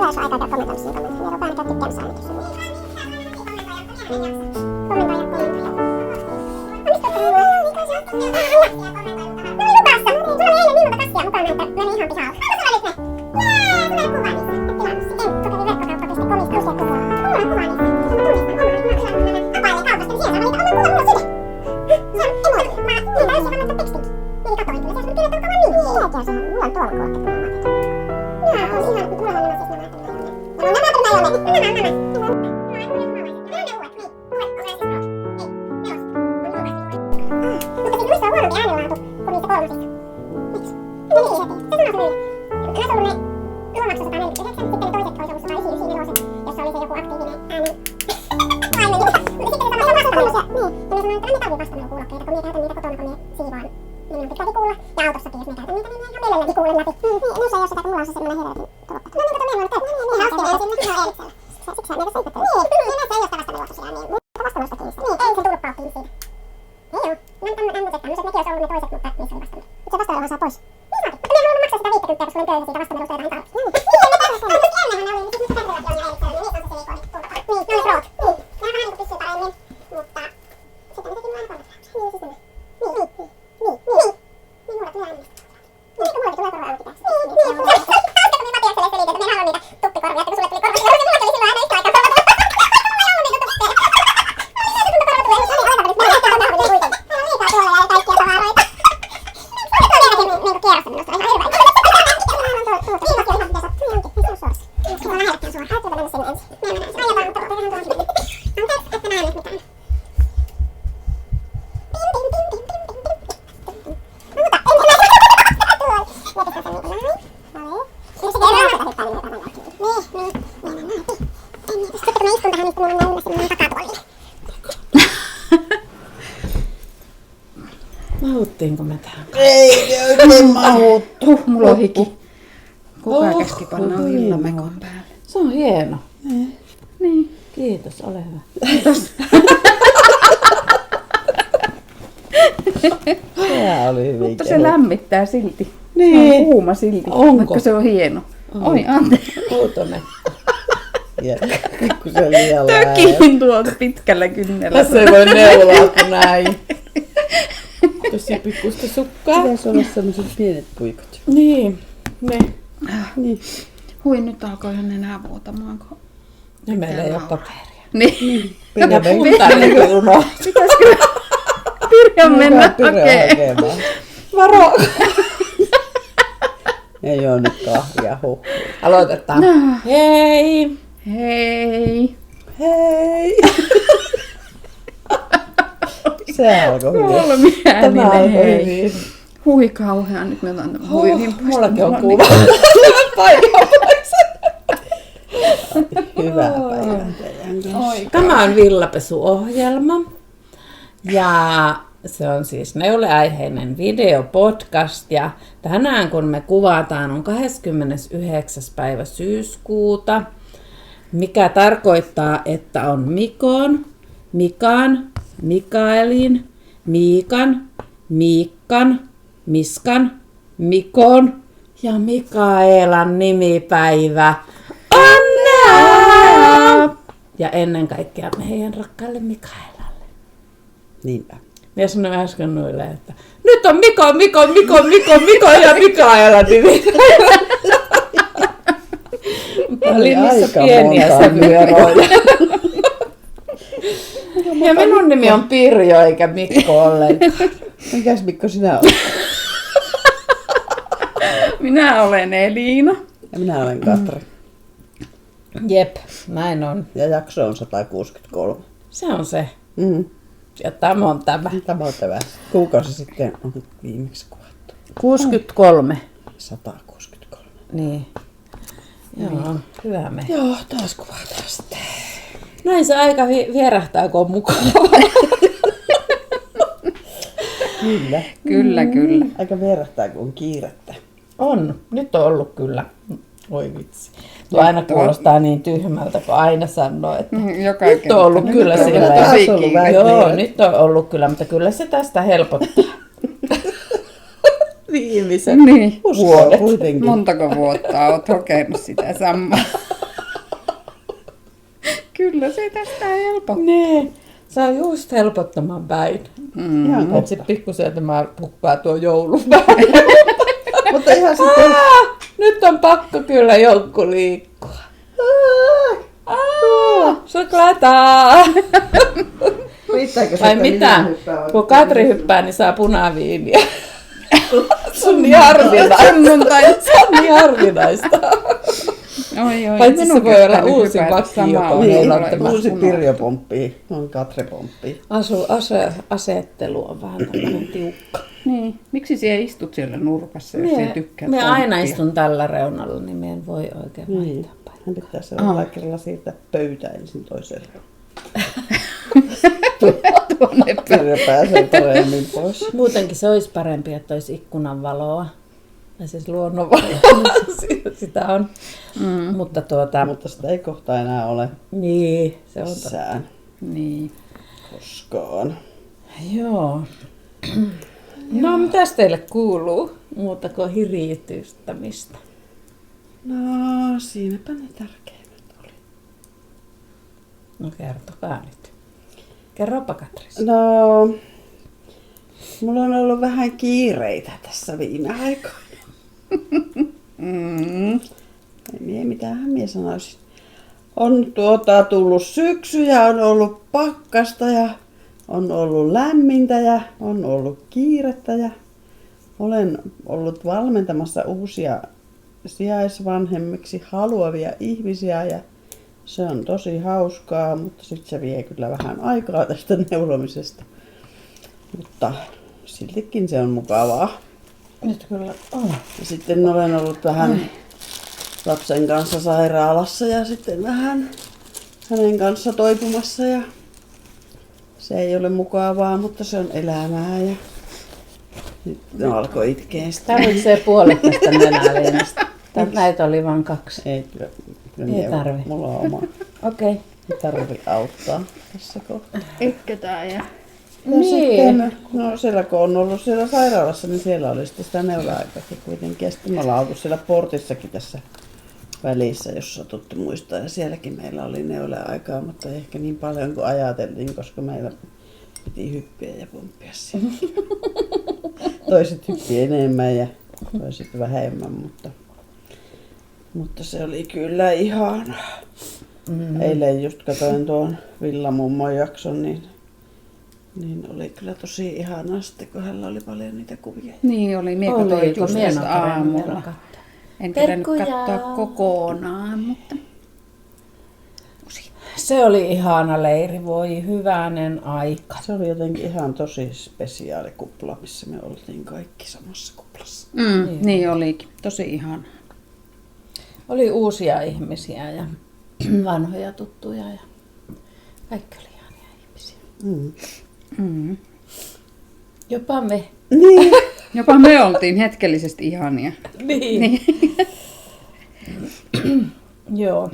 yleensä aikaa käy kommentoimassa niitä kommentteja. Niitä on vähän tykkäämässä ainakin sun. Kommentoija. No mistä ottaa mulla? No niin luvassa. Sulla oli eilen niin monta kassia mukana, että meni ihan pihalle. Onko sulla nyt ne? Jee, sulla on kuva niistä. Et tilannut se. Enttu kävi verkkokauppa.comista uusia kuvaa. Mulla on kuva niistä. Mä tunnistan oman. Mä apailen kaupasta, niin siellä sanoi, että mulla on sydän. Se on emoji. Mä niin täysin annettu tekstinkin. Niin katoin kyllä. Se on kirjoittanut kavan niin. Mikä se on? Mulla on tuolla kuulokkeet, kun mä oon. Jaa, on ihan, mulla on nämä siis nämä. Mahuttiinko me tähän? Ei oikein mahuttu. Mulla on hiki. Kuka käski panna villamekon päälle? Se on hieno. Niin, kiitos, ole hyvä. Kiitos. Tämä oli hyvin. Mutta se lämmittää silti. Niin. Se on kuuma silti, Onko? vaikka se on hieno. Oi, anteeksi. Huutone. Ja pikkusen liian Tökiin tuolta pitkällä kynnellä. Tässä ei voi neulaa kuin näin. Tossa pikkuista sukkaa. Pitäisi olla sellaiset pienet puikot. Niin, ne. Niin. Hui, nyt alkoi ihan enää vuotamaan. Ne meillä ei ole paperia. Niin. Ja puntainen kyllä. Pitäisikö Pirjan mennä hakemaan? Varo! Ei oo nyt kahvia Aloitetaan. Hei! Hei. Hei! Se alkoi hyvin. Kolmi Tämä ääninen alkoi hei. hyvin. Hui kauhean, nyt me otan huivin pois. Mullakin on Mulla kuva. Paikan pois. Hyvää päivää teidän kanssa. Tämä on villapesuohjelma. Ja se on siis neuleaiheinen videopodcast. Ja tänään kun me kuvataan on 29. päivä syyskuuta. Mikä tarkoittaa, että on Mikon, Mikan, Mikaelin, Miikan, Miikkan, Miskan, Mikon ja Mikaelan nimipäivä. Onnea! Ja ennen kaikkea meidän rakkaalle Mikaelalle. Niinpä. Ja sanoin äsken noille, että nyt on Miko ja Mikaela nimi. Linnassa pieniä sävyeroja. Ja minun nimi on Pirjo eikä Mikko ollenkaan. Mikäs Mikko sinä olet? Minä olen Elina. Ja minä olen Katri. Jep, näin on. Ja jakso on 163. Se on se. Mm. Ja tämä on tämä. Tämä on tämä. Kuukausi sitten on viimeksi kuvattu. 63. 163. Niin. Joo, hyvä me. Joo, taas kuvataan sitten. Näin se aika vierähtää, kun on mukana. Kyllä. Kyllä. Aika verrattää, kun on kiirettä. On. Nyt on ollut kyllä. Oi vitsi. Tuo aina kuulostaa niin tyhmältä, kun aina sanoo, että Joka nyt on ollut kyllä sillä. Taas ollut vähän Joo, kiire. nyt on ollut kyllä, mutta kyllä se tästä helpottaa. Viimeisen Niin. Uskoo vuodet. kuitenkin. Montako vuotta olet hokenut sitä samaa? Kyllä se tästä helpottaa. Niin. Se on just helpottamaan päin. Ihan Paitsi pikkusen tämä pukkaa tuo joulupäivä. Mutta ihan sitten... Nyt on pakko kyllä jonkun liikkua. Suklaata! Riittääkö Vai mitä? Kun Katri hyppää, niin saa punaviiniä. Se on niin harvinaista. Se on niin harvinaista. Oi, Paitsi se voi olla uusi vakki, joka meillä on tämä. Uusi Pirjo pomppii, on Katre pomppii. Asettelu on vähän tämmöinen tiukka. Niin. Miksi siellä istut siellä nurkassa, jos ei tykkää Me aina pomppia? istun tällä reunalla, niin me en voi oikein vaihtaa päin. Hän pitää seuraavalla kerralla siirtää pöytä ensin toiselle. Pirjo pääsee paremmin pois. Muutenkin se olisi parempi, että olisi ikkunan valoa. Ja siis luonnonvaloa. Sitä on. Mutta Mutta sitä ei kohta enää ole niin, se on totta. missään Niin. koskaan. Joo. No, mitäs teille kuuluu? Muuta kuin hiriytystämistä. No, siinäpä ne tärkeimmät oli. No, kertokaa nyt. Kerropa, Katris. No, mulla on ollut vähän kiireitä tässä viime aikoina. Mitähän minä sanoisin. On tullut syksy ja on ollut pakkasta ja on ollut lämmintä ja on ollut kiirettä ja olen ollut valmentamassa uusia sijaisvanhemmiksi haluavia ihmisiä ja se on tosi hauskaa, mutta sitten se vie kyllä vähän aikaa tästä neulomisesta. Mutta siltikin se on mukavaa. Nyt kyllä on. Ja sitten olen ollut vähän lapsen kanssa sairaalassa ja sitten vähän hänen kanssa toipumassa ja se ei ole mukavaa, mutta se on elämää ja nyt ne alkoi itkeä sitä. Tarvitsee puolet tästä nenäliinasta. Näitä oli vain 2. Ei, kyllä Ei tarvi. Mulla on oma. Okei. Ei tarvi auttaa tässä kohtaa. Itketään ja... Ja Niin. sitten, no siellä kun on ollut siellä sairaalassa, niin siellä oli sitten sitä neula-aikaakin kuitenkin. Ja sitten me ollaan oltu siellä portissakin tässä välissä, jos satutte muistaa. Ja sielläkin meillä oli neula-aikaa, mutta ei ehkä niin paljon kuin ajateltiin, koska meillä piti hyppiä ja pomppia siellä. Toiset hyppi enemmän ja toiset vähemmän, mutta se oli kyllä ihanaa. Eilen just katsoin tuon Villamummon jakson, niin oli kyllä tosi ihanaa sitten, kun hänellä oli paljon niitä kuvia. Niin oli, minä katsoin just tästä aamulla. En kerännyt Terkkuja! katsoa kokonaan, mutta Se oli ihana leiri, voi hyvänen aika. Se oli jotenkin ihan tosi spesiaali kupla, missä me oltiin kaikki samassa kuplassa. niin olikin. Tosi ihana. Oli uusia ihmisiä ja vanhoja tuttuja ja kaikki oli ihania ihmisiä. Jopa me. Niin. Jopa me oltiin hetkellisesti ihania. Niin. Joo.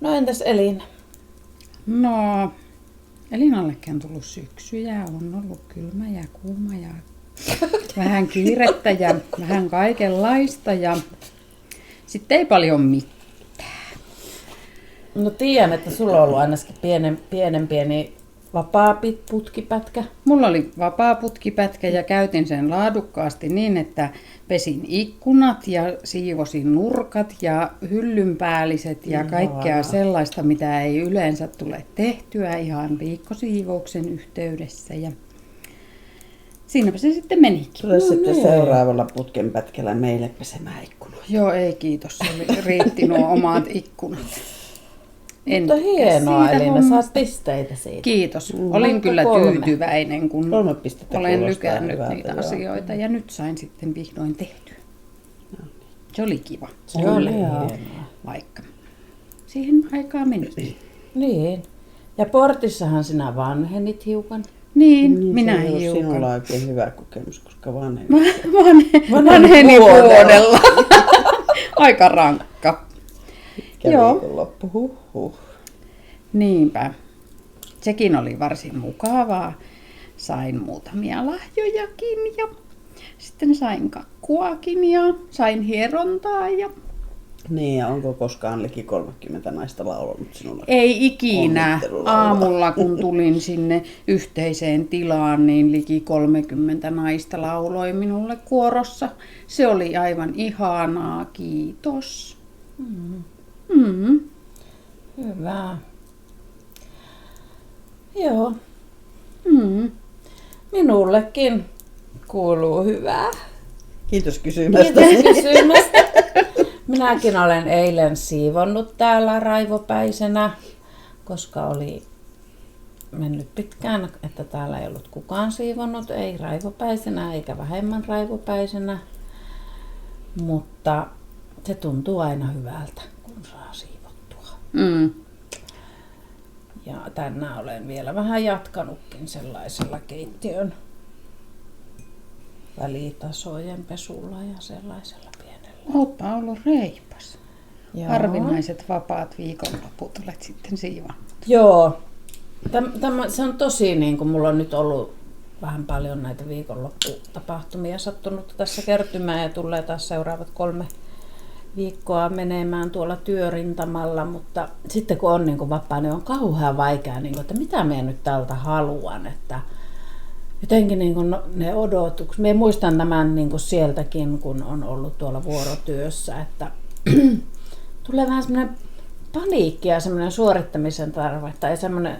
No entäs Elina? No, Elinallekin on tullut syksy ja on ollut kylmä ja kuuma ja vähän kiirettä ja vähän kaikenlaista ja sitten ei paljon mitään. No tiedän, että sulla on ollut ainakin pieni vapaa putkipätkä. Mulla oli vapaa putkipätkä ja käytin sen laadukkaasti niin, että pesin ikkunat ja siivosin nurkat ja hyllynpäälliset ja kaikkea sellaista, mitä ei yleensä tule tehtyä ihan viikkosiivouksen yhteydessä. Ja siinäpä se sitten menikin. Tule sitten seuraavalla putken pätkällä meille pesemään ikkunoita. Joo, ei kiitos. Se riitti nuo omat ikkunat. Mutta hienoa Elina, saat pisteitä siitä. Kiitos. Olin kyllä 3. tyytyväinen, kun 3 pistettä olen kuulostaa lykännyt hyvältä, niitä joo. asioita ja nyt sain sitten vihdoin tehtyä. Se oli kiva. Se oli Joo. hienoa. Vaikka siihen aikaan meni. Niin. Ja portissahan sinä vanhenit hiukan. Niin, Niin, minä se ei ollut hiukan. sinulla oikein hyvä kokemus, koska vanhemmat. Vanheni vuodella. Aika rankka. Kävi Joo. viikonloppu. Huhhuh. Niinpä. Sekin oli varsin mukavaa. Sain muutamia lahjojakin ja sitten sain kakkuakin ja sain hierontaa ja Niin, ja onko koskaan liki 30 naista laulanut sinulle? Ei ikinä. Onnittelulaulua. Aamulla kun tulin sinne yhteiseen tilaan, niin liki 30 naista lauloi minulle kuorossa. Se oli aivan ihanaa, kiitos. Hyvä. Joo, minullekin kuuluu hyvää. Kiitos kysymästä. Kiitos kysymästä. Minäkin olen eilen siivonnut täällä raivopäisenä, koska oli mennyt pitkään, että täällä ei ollut kukaan siivonnut, ei raivopäisenä eikä vähemmän raivopäisenä. Mutta se tuntuu aina hyvältä, kun saa siivottua. Ja tänään olen vielä vähän jatkanutkin sellaisella keittiön välitasojen pesulla ja sellaisella pienellä. Ootpa ollut reipas. Joo. Harvinaiset vapaat viikonloput olet sitten siivannut. Joo. Se on tosi, niin kuin mulla on nyt ollut vähän paljon näitä viikonlopputapahtumia sattunut tässä kertymään ja tulee taas seuraavat 3 viikkoa menemään tuolla työrintamalla, mutta sitten kun on niin kuin vapaa, niin on kauhean vaikea, niin kuin, että mitä minä nyt tältä haluan, että jotenkin niin kuin ne odotukset. Minä muistan tämän niin kuin sieltäkin, kun on ollut tuolla vuorotyössä, että tulee vähän semmoinen paniikki ja semmoinen suorittamisen tarve tai semmoinen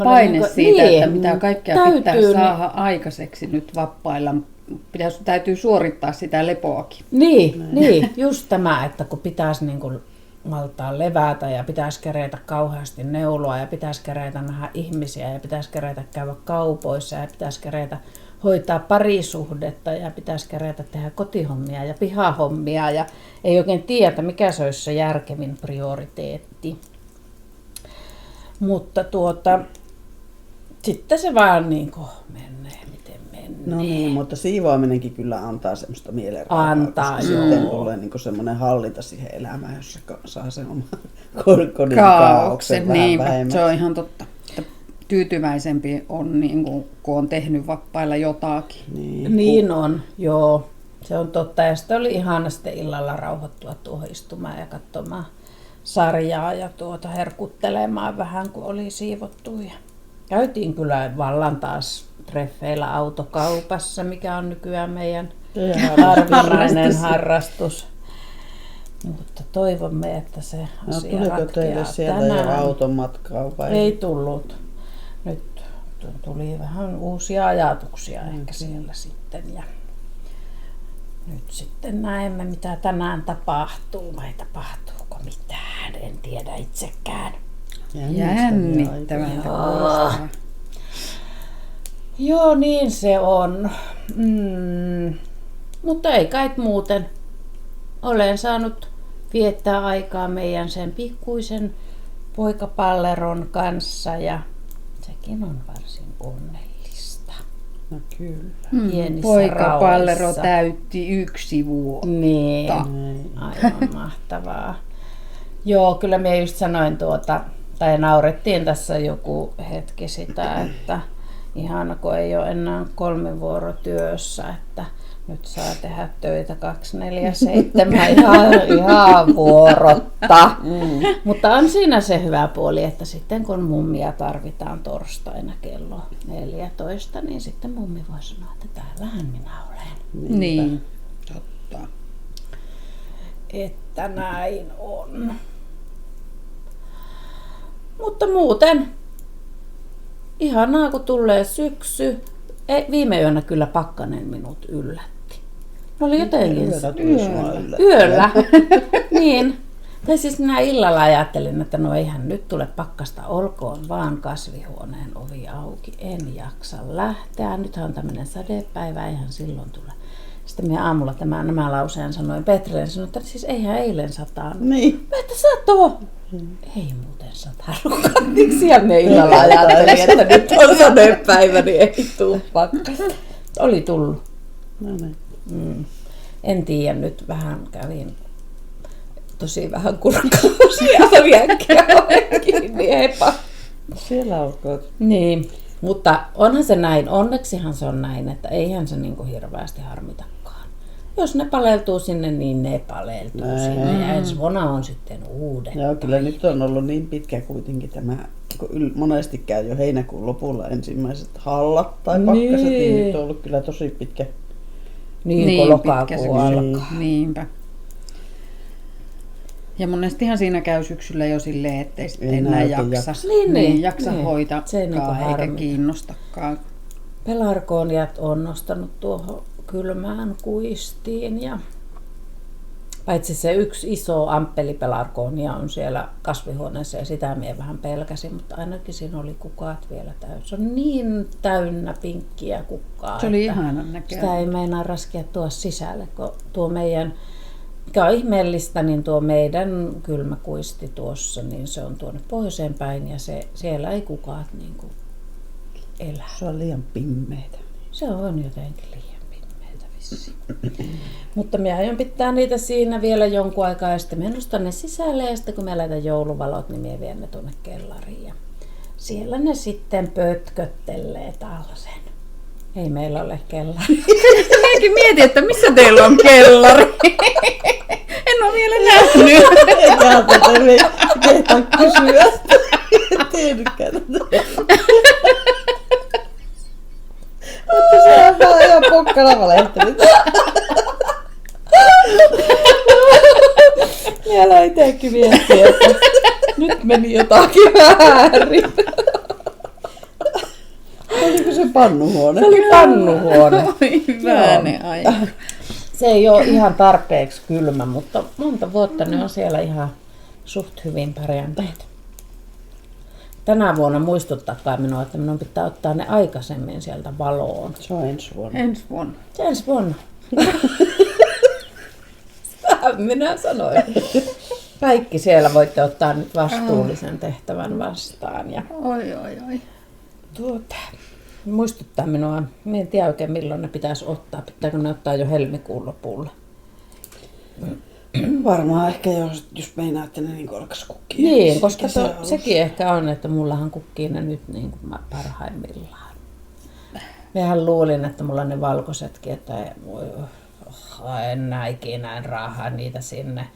paine niin kuin, siitä, niin, että mitä kaikkea pitää saada aikaiseksi nyt vapailla. Täytyy suorittaa sitä lepoakin. Niin, just tämä, että kun pitäisi niin kuin maltaa levätä ja pitäisi kerätä kauheasti neuloa ja pitäisi kerätä nähdä ihmisiä ja pitäisi kerätä käydä kaupoissa ja pitäisi kerätä hoitaa parisuhdetta ja pitäisi kerätä tehdä kotihommia ja pihahommia ja ei oikein tiedä, mikä se olisi se järkevin prioriteetti. Mutta sitten se vaan niin kuin menee, miten menee. No niin, mutta siivoaminenkin kyllä antaa semmoista mielenrauhaa. Antaa, koska joo. sitten tulee niin semmoinen hallinta siihen elämään, jossa saa sen oman kodin kaaoksen vähän Niinpä, vähemmän. se on ihan totta. Tyytyväisempi on, niin kun on tehnyt vapailla jotakin. Niin on, joo. Se on totta. Ja sitten oli ihana sitten illalla rauhoittua tuohon istumaan ja katsomaan sarjaa ja herkuttelemaan vähän, kun oli siivottu. Ja käytiin kyllä vallan taas treffeillä autokaupassa, mikä on nykyään meidän harvinainen harrastus. Mutta toivomme, että se asia tuliko teille ratkeaa sieltä tänään. jo auton matkaa vai? Ei tullut. Nyt tuli vähän uusia ajatuksia ehkä siellä sitten. Ja nyt sitten näemme, mitä tänään tapahtuu vai tapahtuuko mitään. En tiedä itsekään. Jännittävältä kuulostaa. Joo, niin se on. Mutta ei kai muuten. Olen saanut viettää aikaa meidän sen pikkuisen poikapalleron kanssa ja sekin on varsin onnellista. No kyllä. Pienissä Poikapallero rauhissa. täytti 1 vuotta. Niin, aivan mahtavaa. Joo, kyllä minä just sanoin tai naurettiin tässä joku hetki sitä, että ihana kun ei ole enää 3 vuorotyössä, että nyt saa tehdä töitä 24/7 ihan vuorotta. Mutta on siinä se hyvä puoli, että sitten kun mummia tarvitaan torstaina kello 14, niin sitten mummi voi sanoa, että täällähän minä olen. Niin, totta. Että näin on. Mutta muuten ihanaa, kun tulee syksy. Viime yönä kyllä pakkanen minut yllätti. No oli jotenkin yöllä. Niin. Tai siis minä illalla ajattelin, että no eihän nyt tule pakkasta, olkoon vaan kasvihuoneen ovi auki. En jaksa lähteä. Nythän on tämmöinen sadepäivä, eihän silloin tule. Sitten minä aamulla nämä lauseen sanoin Petrille, sanoin, että siis eihän eilen sataa. Niin. Mä että satoo. Ei muuten satanutkaan. Miksi me illalla ajattelin, että nyt on sadepäivä, niin ei tuu pakkasta. Oli tullut. No niin. En tiedä, nyt vähän kävin tosi vähän kurkkausia äkkiä kiinni, heippa. Siellä olkoot. Niin, mutta onhan se näin, onneksihan se on näin, että eihän se niinku hirveästi harmitakaan. Jos ne paleltuu sinne, niin ne paleltuu sinne. Ja ensi vuonna on sitten uuden. Joo, kyllä nyt on ollut niin pitkä kuitenkin tämä, kun monesti käy jo heinäkuun lopulla ensimmäiset hallat tai pakkaset, niin nyt on ollut kyllä tosi pitkä. Niin kuin lokakuu alkaa. Niinpä. Ja monestihan siinä käy syksyllä jo silleen, ettei sitten enää jaksa. Niin, jaksa hoitaa eikä kiinnostakaan. Pelargoniat on nostanut tuohon kylmään kuistiin ja paitsi se yksi iso amppelipelargonia on siellä kasvihuoneessa ja sitä minä vähän pelkäsin, mutta ainakin siinä oli kukat vielä täynnä. Se on niin täynnä pinkkiä kukkaa. Se oli ihanan näköinen. Sitä ei meinaa raskia tuoda sisälle, kun tuo meidän, mikä on ihmeellistä, niin tuo meidän kylmäkuisti tuossa, niin se on tuonne pohjoiseen päin ja siellä ei kukaat niin kuin elää. Se on liian pimmeitä. Se on jotenkin liian pimmeitä vissiin. Mutta minä aion pitää niitä siinä vielä jonkun aikaa ja sitten minä nostan ne sisälle ja sitten kun minä laitan jouluvalot, niin minä vien ne tuonne kellariin. Ja siellä ne sitten pötköttelee tällaisen. Ei meillä ole kellari. Minäkin mietin, että missä teillä on kellari. En ole vielä nähnyt. Eikä tätä kehtaa kysyä. En tiedäkään tätä. Mutta se on vaan ihan pokkana valehtelit. Vielä itsekin miettiä, että nyt meni jotakin väärin. Oliko se pannuhuone? Se oli pannuhuone. Hyvänen aika. Se ei ole ihan tarpeeksi kylmä, mutta monta vuotta ne on siellä ihan suht hyvin pärjänneet. Tänä vuonna muistuttakaa minua, että minun pitää ottaa ne aikaisemmin sieltä valoon. Se on ensi vuonna. Ensi vuonna. Se ensi vuonna. Sitä minä sanoin. Kaikki siellä voitte ottaa nyt vastuullisen tehtävän vastaan. Ja Oi. muistuttaa minua, en tiedä oikein milloin ne pitäisi ottaa. Pitääkö ne ottaa jo helmikuun lopulla? Varmaan ehkä jos meinaatte ne niin alkaisi kukkia. Niin, koska sekin ehkä on, että mullahan kukkii ne nyt niin kuin parhaimmillaan. Mehän luulin, että mulla on ne valkoisetkin, että en näe ikinä, en raahaa niitä sinne.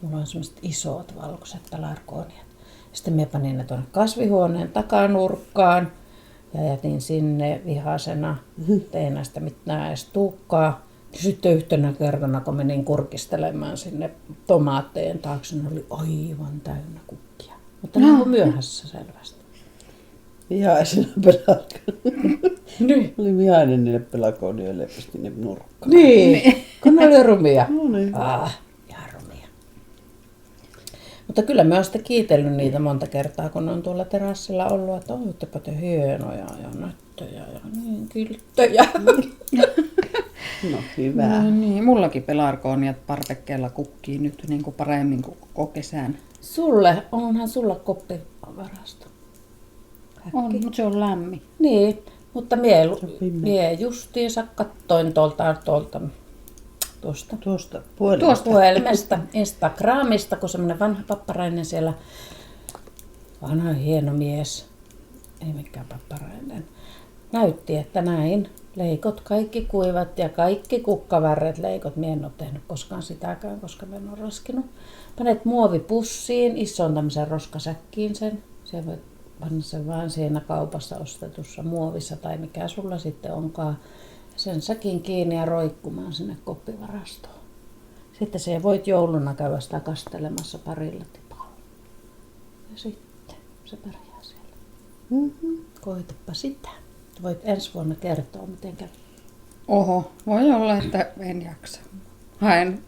Mulla on semmoiset isot valkoiset pelargoniat. Sitten mä panin ne tuonne kasvihuoneen takanurkkaan ja jätin sinne vihasena. Tein näistä mitään edes tuukkaa. Sitten yhtenä kertana, kun menin kurkistelemaan sinne tomaatteen taakse, ne oli aivan täynnä kukkia. Mutta ne on myöhässä selvästi. Vihaisena pelargonioille. Niin. Oli vihainen niille pelargonioille ja pisti ne nurkkaan. Niin, kun ne oli rumia. No niin. Ihan rumia. Mutta kyllä mä oon sitten kiitellyt niitä monta kertaa, kun ne on tuolla terassilla ollut, että ootteko te hienoja ja nöttöjä ja niin kilttejä. No hyvä. No niin, mullakin pelargoniat parvekkeella kukkii nyt niin kuin paremmin kuin koko kesän. Onhan sulla koppivarasto? On, mutta se on lämmin. Niin, mutta mie justiinsa kattoin tuosta puhelimesta, Instagramista, kun semmoinen vanha papparainen siellä, vanha hieno mies, ei mikään papparainen, näytti, että näin leikot kaikki kuivat ja kaikki kukkavärret leikot. Mie en ole tehnyt koskaan sitäkään, koska mä en ole raskinut. Panet muovipussiin, isoon tämmöiseen roskasäkkiin sen. Siellä voit panna sen vaan siinä kaupassa ostetussa muovissa tai mikä sulla sitten onkaan. Sen säkin kiinni ja roikkumaan sinne koppivarastoon. Sitten se voit jouluna käydä sitä kastelemassa parilla tipalla. Ja sitten se pärjää siellä. Koitapa sitä. Voit ensi vuonna kertoa, miten käy. Oho, voi olla, että en jaksa. Haen.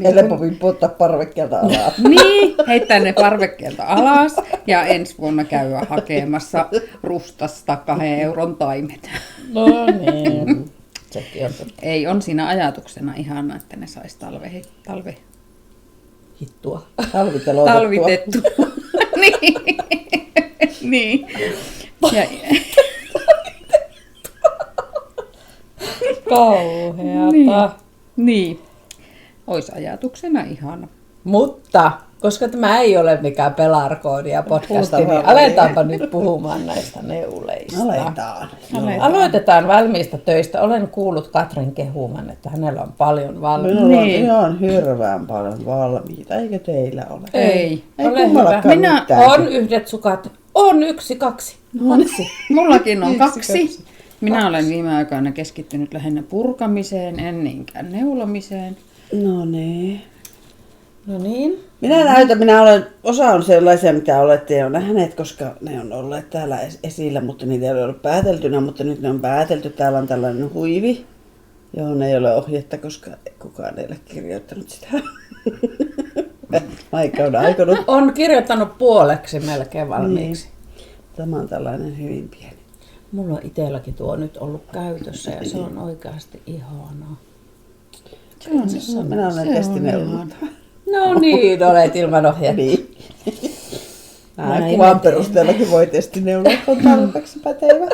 Helpommin puuttaa parvekkeelta alas. Niin, heittää ne parvekkeelta alas ja ensi vuonna käydä hakemassa Rustasta 2 euron taimet. No niin. Sekin on totta. Ei, on siinä ajatuksena ihana, että ne sais Hittua. talvitettu. Niin. Niin. Ja, Kauheata. niin. Ois ajatuksena ihana. Mutta Koska tämä ei ole mikään pelarkoodia podcasti, niin aletaanpa nyt puhumaan näistä neuleista. Aletaan. Aloitetaan valmiista töistä. Olen kuullut Katrin kehuman, että hänellä on paljon valmiita. Minulla on ihan hirveän paljon valmiita, eikö teillä ole? Ei. Ole kummallakaan hyvä. mitään. On yhdet sukat. On 1, 2. Mullakin on 2. Minä olen viime aikoina keskittynyt lähinnä purkamiseen, en niinkään neulomiseen. No niin. No niin. Osa on sellaisia, mitä olette jo nähneet, koska ne on olleet täällä esillä, mutta niitä ei ole ollut pääteltynä, mutta nyt ne on päätelty. Täällä on tällainen huivi, johon ei ole ohjetta, koska kukaan ei ole kirjoittanut sitä. Aika on aikonut. On kirjoittanut puoleksi melkein valmiiksi. Tämä on tällainen hyvin pieni. Mulla on itselläkin tuo nyt ollut käytössä ja se on oikeasti ihanaa. Minä olen testineulonut. No niin, olet ilman ohjetta. Niin. Kuvan perusteellakin voi testineuloa, kun on tarpeeksi pätevä.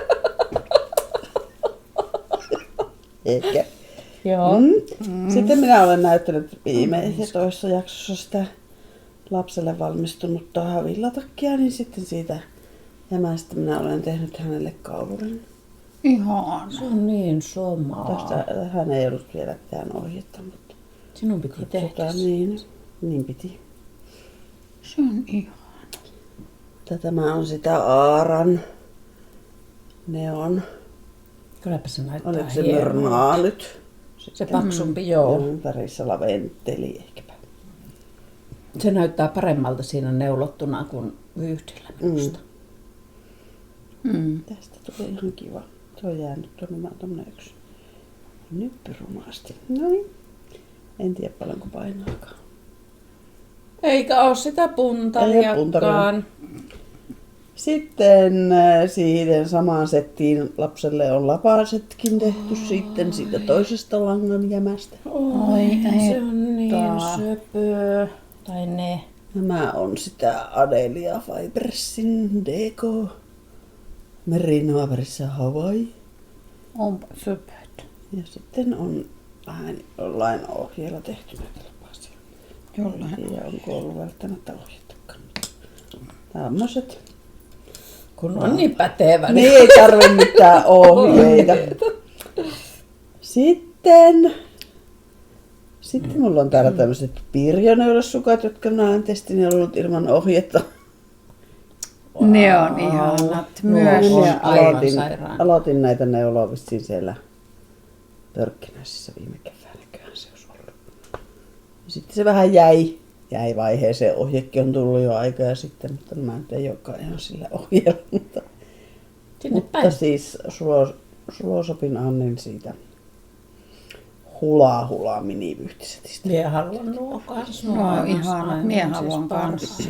Eikä. Joo. Sitten minä olen näyttänyt viimeisessä toisessa jaksossa sitä lapselle valmistunutta villatakkia, niin sitten siitä jämästä minä olen tehnyt hänelle kaulurin. Ihana. Se on niin somaa. Hän ei ollut vielä mitään ohjetta, mutta Sinun piti tehdä. Niin piti. Se on ihana. Tämä on sitä Aaran neon. Kylläpä se näyttää Oliko se hienolta. myrnaa nyt? Se paksumpi, joo. Värissä laventeli ehkäpä. Se näyttää paremmalta siinä neulottuna kuin vyyhdillä minusta. Tästä tuli ihan kiva. Se on jäänyt tuonne yksi nyppyrumaasti. Noin. En tiedä paljonko painaakaan. Eikä ole sitä Ei ole puntaria. puntariakaan. Sitten siihen samaan settiin lapselle on lapasetkin tehty sitten siitä toisesta langan jämästä. Oi, se on niin söpö. Tai ne. Nämä on sitä Adelia Fibersin Deco. Merinoa värissä Hawaii. Onpa söpöt. Ja sitten on vähän jollain ohjeella tehty näitä lapasia. Jollain. Ja onko ollut välttämättä ohjettakaan. Tämmöiset. Kun on niin pätevä. Niin ei tarvi mitään ohjeita. Sitten mulla on täällä tämmöiset pirjoneulosukat, jotka minä olen testineulonut ilman ohjetta. Ne on ihanat myös. On Ja aivan sairaan. aloitin näitä neuloa vissiin siellä Pörkkinäisissä viime keväänäköhän se olisi ollut. Sitten se vähän jäi vaiheeseen. Ohjekin on tullut jo aikaa sitten, mutta mä nyt ei olekaan ihan sillä ohjeella. Sinne päin. Mutta siis Sulosopin Annin siitä Hula minivyyhtisetistä. Mie haluan nuo kanssa. No ihana. Mie haluan kanssa.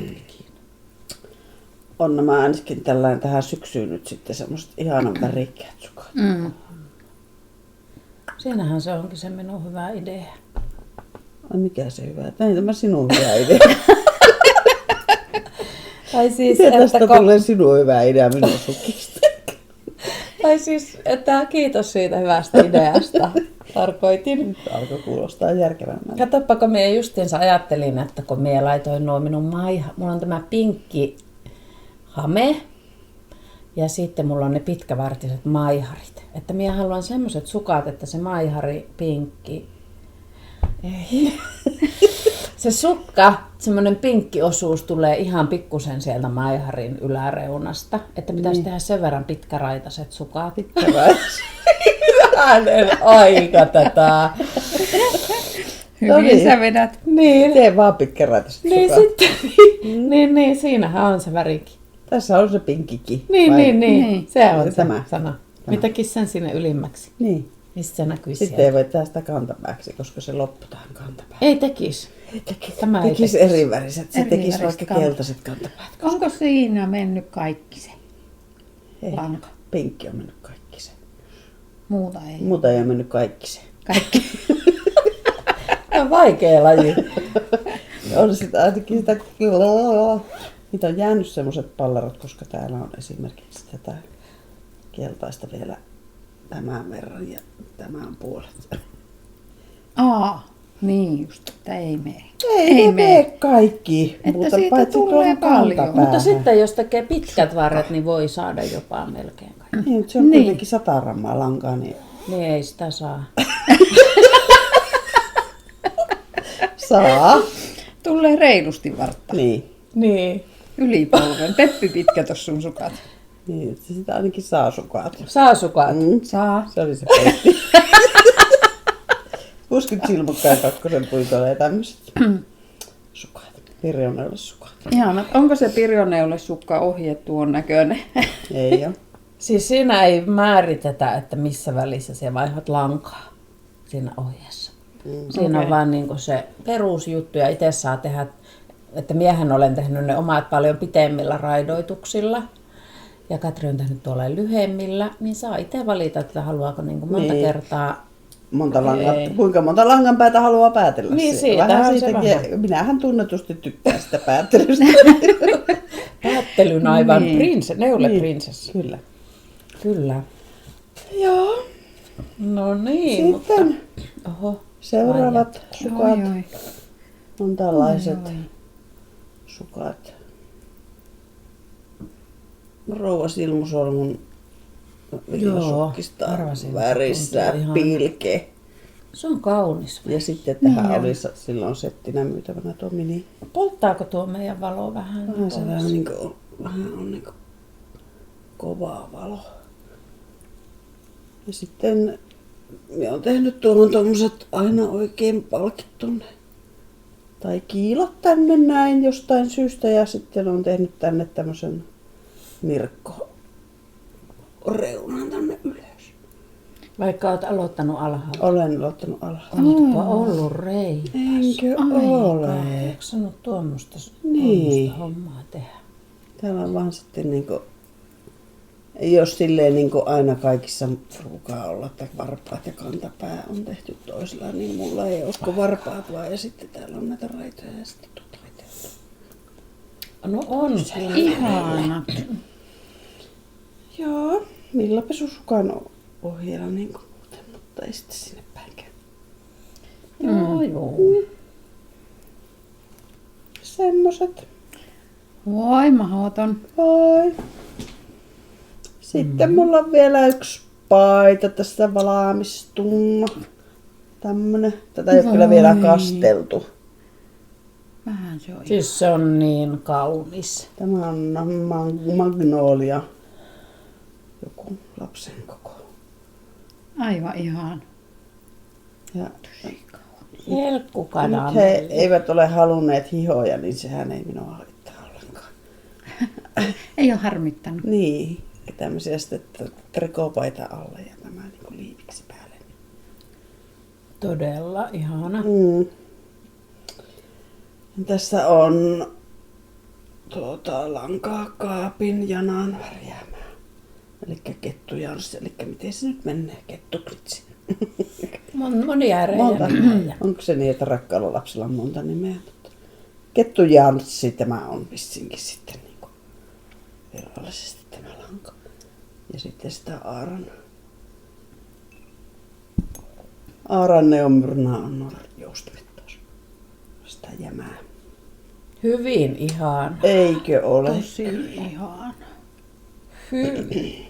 On nämä ainakin tällainen tähän syksyyn nyt sitten semmoiset ihanan värikkäät sukat. Siinähän se onkin se minun hyvä idea. Ai mikä se hyvä? Näin tämä sinun hyvä idea. Tai siis, Miten tästä että tulee sinun hyvä idea minun sukista? Tai siis, että kiitos siitä hyvästä ideasta. Tarkoitin. Nyt alkoi kuulostaa järkevämmältä. Katsoppa, kun minä justiinsa ajattelin, että kun minä laitoin nuo minun mulla on tämä pinkki hame ja sitten mulla on ne pitkävartiset maiharit. Että minä haluan semmoiset sukat, että se maihari pinkki, ei. Se sukka, semmoinen pinkki osuus tulee ihan pikkusen sieltä maiharin yläreunasta. Että pitäisi tehdä sen verran pitkäraitaiset sukat. Hyvänen aika tätä. Hyvin sä vedät. Niin. Tee vaan pitkäraitaiset Niin sukat. sitten, niin, siinähän on se värikin. Tässä on se pinkkikin. Niin. Se on Se se tämä. sana. Mitäkin sen sinne ylimmäksi? Niin. Mistä se näkyy Sitten siellä? ei voi tehdä sitä kantapääksi, koska se loppu tähän kantapäähän. Ei tekis. Tämä ei Tekisi tekisi. eri väriset. Se Eri tekisi väriset vaikka kantapäät. keltaiset kantapäät. Onko siinä mennyt kaikki se Ei. lanka? Pinkki on mennyt kaikki se. Muuta ei. Muuta ei ole mennyt kaikki se. Kaikki. Tämä on vaikea laji. On sitä ainakin sitä... Niitä on jäänyt semmoiset pallerot, koska täällä on esimerkiksi tätä keltaista vielä tämän verran ja tämä on puolet. Niin just, että ei mene. Ei mene kaikki, Että mutta siitä paitsi tulee tuohon paljon. kantapäähän. Mutta sitten jos tekee pitkät varret, niin voi saada jopa melkein kaikki. Niin, mutta se on kuitenkin 100 grammaa lankaa, niin Niin ei sitä saa. saa. Tulee reilusti vartta. Niin, Niin. Yli polven. Peppi pitkä tossa sun sukat. niin että sitä ainakin saa sukat. Saa sukat. Saa. Se oli se peitti. 60 silmukkaa ja 2 puitoa ja tämmöiset sukat. Pirjoneille sukat. Ihana. Onko se Pirjoneule sukka ohje tuon näköinen? Ei oo. Siis siinä ei määritetä, että missä välissä se vaihdat lankaa siinä ohjeessa. Siinä on vaan niinku se perusjuttu ja itse saa tehdä, että miehän olen tehnyt ne omat paljon pitemmillä raidoituksilla ja Katri on tehnyt tuolla lyhyemmillä, niin saa itse valita, että haluaako niinku monta Niin. kertaa. Kuinka monta langanpäätä haluaa päätellä? Niin, Se siitähän se siitäkin. Minähän tunnetusti tykkään sitä päättelystä. Päättelyn aivan Niin. neuleprinsessa. Kyllä. Kyllä. Joo. No niin, Sitten mutta... Oho. seuraavat sukat Oi. on tällaiset sukat. Rouva Silmusolmun villosukkista arvasin, värissä tuntuu ihan- pilke. Se on kaunis. Ja sitten tähän oli silloin settinä myytävänä tuo mini. Polttaako tuo meidän valo vähän? Vähän se vähän on niin kuin kovaa valo. Ja sitten minä olen tehnyt tuohon tommoset aina oikein palkit tonne. Tai kiilot tänne näin jostain syystä ja sitten olen tehnyt tänne tämmösen mirkko reunan tänne ylös. Vaikka olet aloittanut alhaalta. Olen aloittanut alhaalta. Oletko ollut reipas? Enkö ole? Jaksanut tuommoista Niin. hommaa tehdä. Täällä on vaan sitten niinku, jos silleen niinku aina kaikissa ruukaa olla, että varpaat ja kantapää on tehty toisella, niin mulla ei osko varpaat vaan ja sitten täällä on näitä raitoja ja sitten tuota raiteilta. No on kyllä. Ihana. Joo, millapesusukan ohjeella niin kuin muuten, mutta ei sitten sinne päinkään. Joo. Semmoset. Voi mahdoton. Voi. Sitten mulla on vielä yksi paita tässä valmistunut. Tämmönen. Tätä ei ole kyllä vielä kasteltu. Vähän se on. Siis se on niin kaunis. Tämä on magnolia. Joku lapsen koko. Aivan ihan. Ja nyt Helkkukadamelli. he eivät ole halunneet hihoja, niin sehän ei minua haittaa ollenkaan. Ei ole harmittanut. Niin, ja tämmöisiä sitten trikopaita alle ja tämä niin kuin liiviksi päälle. Todella ihana. Tässä on lankaa kaapin janan värjäämää. Eli kettujanssi, eli miten se nyt menee, kettuklitsi. Monia Monta. ärejä. Onko se niin, että rakkaalla lapsella on monta nimeä? Mutta kettujanssi tämä on vissinkin sitten niin kuin virallisesti tämä lanka. Ja sitten sitä aaran neomyrnaa on nuo joustamet tuossa. Sitä jämää. Hyvin ihana. Eikö ole? Tosi ihana. Hyvin.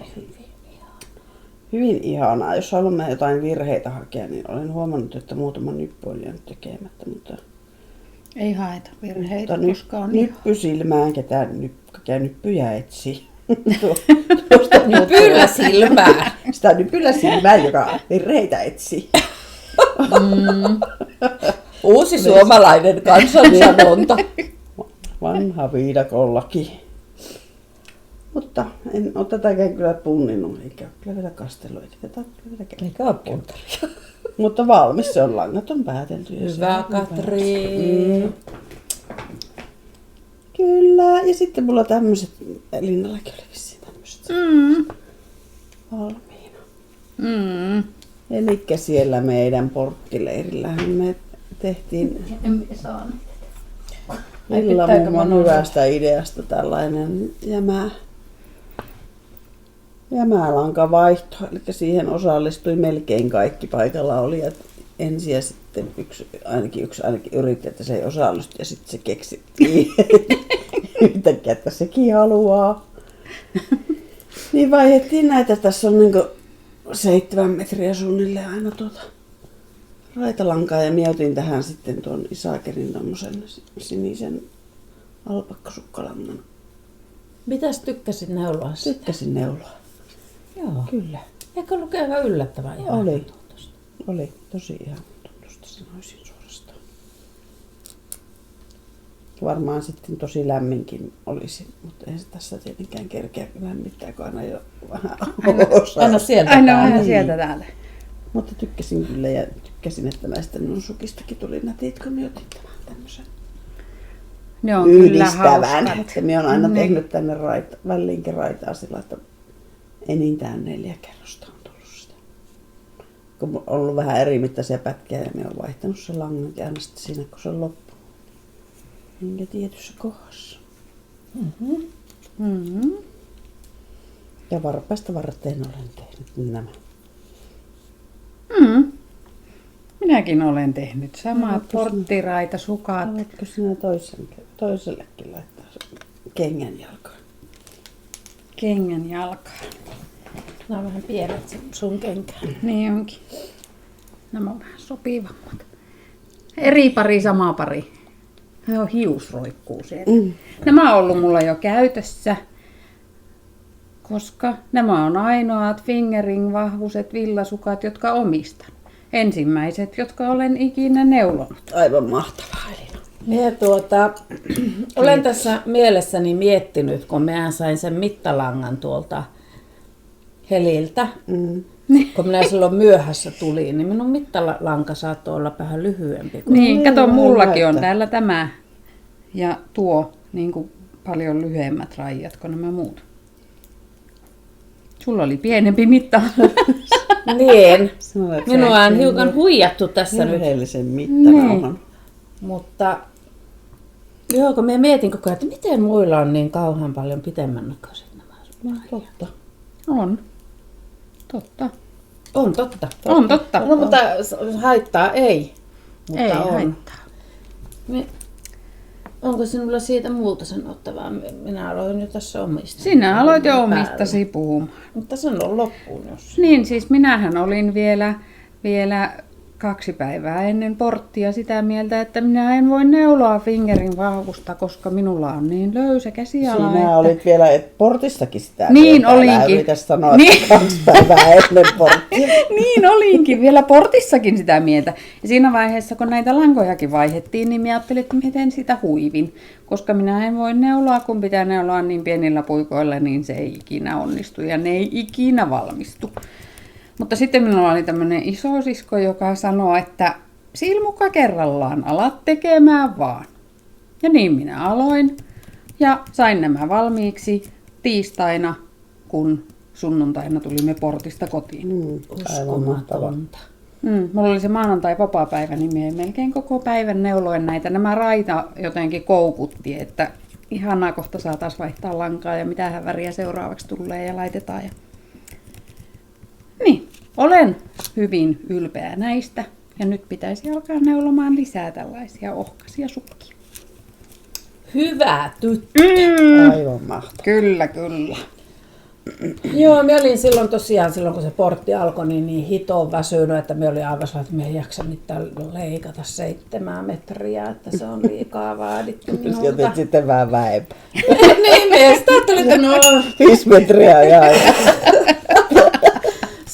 Hyvin ihanaa. Jos haluamme jotain virheitä hakea, niin olen huomannut, että muutama nyppy on jäänyt tekemättä. Mutta Ei haeta virheitä, Mutta koska on ihana. nyppysilmään, ketä nyppyjä etsii. Nypyllä silmää. Sitä nypyllä silmään, joka virheitä etsii. Uusi suomalainen kansansanonta. Vanha viidakollaki. Mutta en ole tätäkään kyllä punninnut, eikä ole kyllä vielä kastellut, eikä tätä ole kyllä vielä käynyt. Mikä on puntari? Mutta valmis se on, langat on päätelty. ja se Hyvä on Katri. Kyllä, ja sitten mulla tämmöiset, Linnallakin oli vissiin tämmöiset valmiina. Elikkä siellä meidän porttileirillähän me tehtiin Emme saanut. Villamummon hyvästä ideasta tällainen jämälankavaihto. Eli siihen osallistui melkein kaikki paikalla olijat ensin ja sitten ainakin yksi yritti, että se ei osallistu ja sitten se keksittiin yhtäkkiä, että sekin haluaa. Niin vaihdettiin näitä. Tässä on niin 7 metriä suunnilleen aina raitalankaa ja mietin tähän sitten tuon Isakerin tommosen sinisen alpakkasukkalangan. Mitäs tykkäsit neuloa sitä? Tykkäsin neuloa. Joo. Kyllä. Eikö ollut aivan yllättävää? Oli tosi ihan tuntusta, sanoisin suorastaan. Varmaan sitten tosi lämminkin olisi, mutta ei se tässä tietenkään kerkeä lämmittää, kun aina jo vähän osaa. Aina sieltä Aina päin. vähän sieltä täällä. Mutta tykkäsin kyllä ja tykkäsin, että näistä minun sukistakin tuli nätit, kun minä otin tämän tämmöisen Ne on kyllä yhdistävän. hauskat. Että minä olen aina Niin. tehnyt tänne väliinkin raitaa sillä, että enintään 4 kerrosta on tullut sitä. Kun on ollut vähän eri mittaisia pätkiä ja minä olen vaihtanut sen langan ja aina sitten siinä, kun se on loppu. Minkä tietyssä kohdassa. Mm-hmm. Ja varpaista varteen olen tehnyt nämä. Mm. Minäkin olen tehnyt samat Haluatko sinä- porttiraitasukat. Haluatko sinä toisellekin laittaa kengän jalkaan? Kengän jalkaan. Nämä on vähän pienet sun kenkään. Niin onkin. Nämä on vähän sopivammat. Eri pari, sama pari. Se on hius roikkuu siellä. Nämä on ollut mulla jo käytössä, koska nämä on ainoat fingering-vahvuiset villasukat, jotka omistan. Ensimmäiset, jotka olen ikinä neulonut. Aivan mahtavaa, Elina. Minä olen tässä mielessäni miettinyt, kun minä sain sen mittalangan tuolta Heliltä. Kun minä silloin myöhässä tulin, niin minun mittalanka saattoi olla vähän lyhyempi. Kuin Niin, kato, Aivan mullakin on näyttää. täällä tämä ja tuo niin kuin paljon lyhyemmät rajat kuin nämä muut. Sulla oli pienempi mitta. Niin. Sanoit, että Minua on sä hiukan huijattu tässä nyt. virheellisen mittanauhan. Niin. Mutta joo, kun minä mietin koko ajan, että miten muilla on niin kauhean paljon pitemmän näköiset nämä. Totta. On. Totta. On totta. On totta. No, mutta haittaa ei. Mutta Ei on. haittaa. Onko sinulla siitä muuta sanottavaa? Minä aloin jo tässä omistaa. Sinä aloit jo Päällä. omistasi puhumaan. Mutta sano loppuun jos. Niin, siis minähän olin vielä 2 päivää ennen porttia sitä mieltä, että minä en voi neuloa fingerin vahvusta, koska minulla on niin löysä käsiala. Sinä olit vielä portistakin sitä. Niin mieltä. Älä olinkin. yritä sanoa, Niin. että 2 päivää ennen porttia. Niin olinkin vielä portissakin sitä mieltä. Ja siinä vaiheessa, kun näitä lankojakin vaihdettiin, niin minä ajattelin, että minä teen sitä huivin. Koska minä en voi neuloa, kun pitää neuloa niin pienillä puikoilla, niin se ei ikinä onnistu ja ne ei ikinä valmistu. Mutta sitten minulla oli tämmöinen isosisko, joka sanoi, että silmukka kerrallaan, alat tekemään vaan. Ja niin minä aloin ja sain nämä valmiiksi tiistaina, kun sunnuntaina tulimme portista kotiin. Aivan mahtavaa. Mulla oli se maanantai vapaapäivä, niin minä melkein koko päivän neuloin näitä. Nämä raita jotenkin koukutti, että ihanaa kohta saa taas vaihtaa lankaa ja mitähän väriä seuraavaksi tulee ja laitetaan. Ja... Niin, olen hyvin ylpeä näistä ja nyt pitäisi alkaa neulomaan lisää tällaisia ohkaisia sukkia. Hyvä tyttö. Aivan mahtavaa. Kyllä, kyllä. Joo, minä olin silloin tosiaan, silloin kun se portti alkoi, niin hitoon väsynyt, että minä olin aivan sellainen, että minä ei jaksa mitään leikata 7 metriä, että se on liikaa vaadittu Jos minulta. joten sitten vähän vähempää. Niin, minä sitä ajattelin, että no 5 metriä on ihan.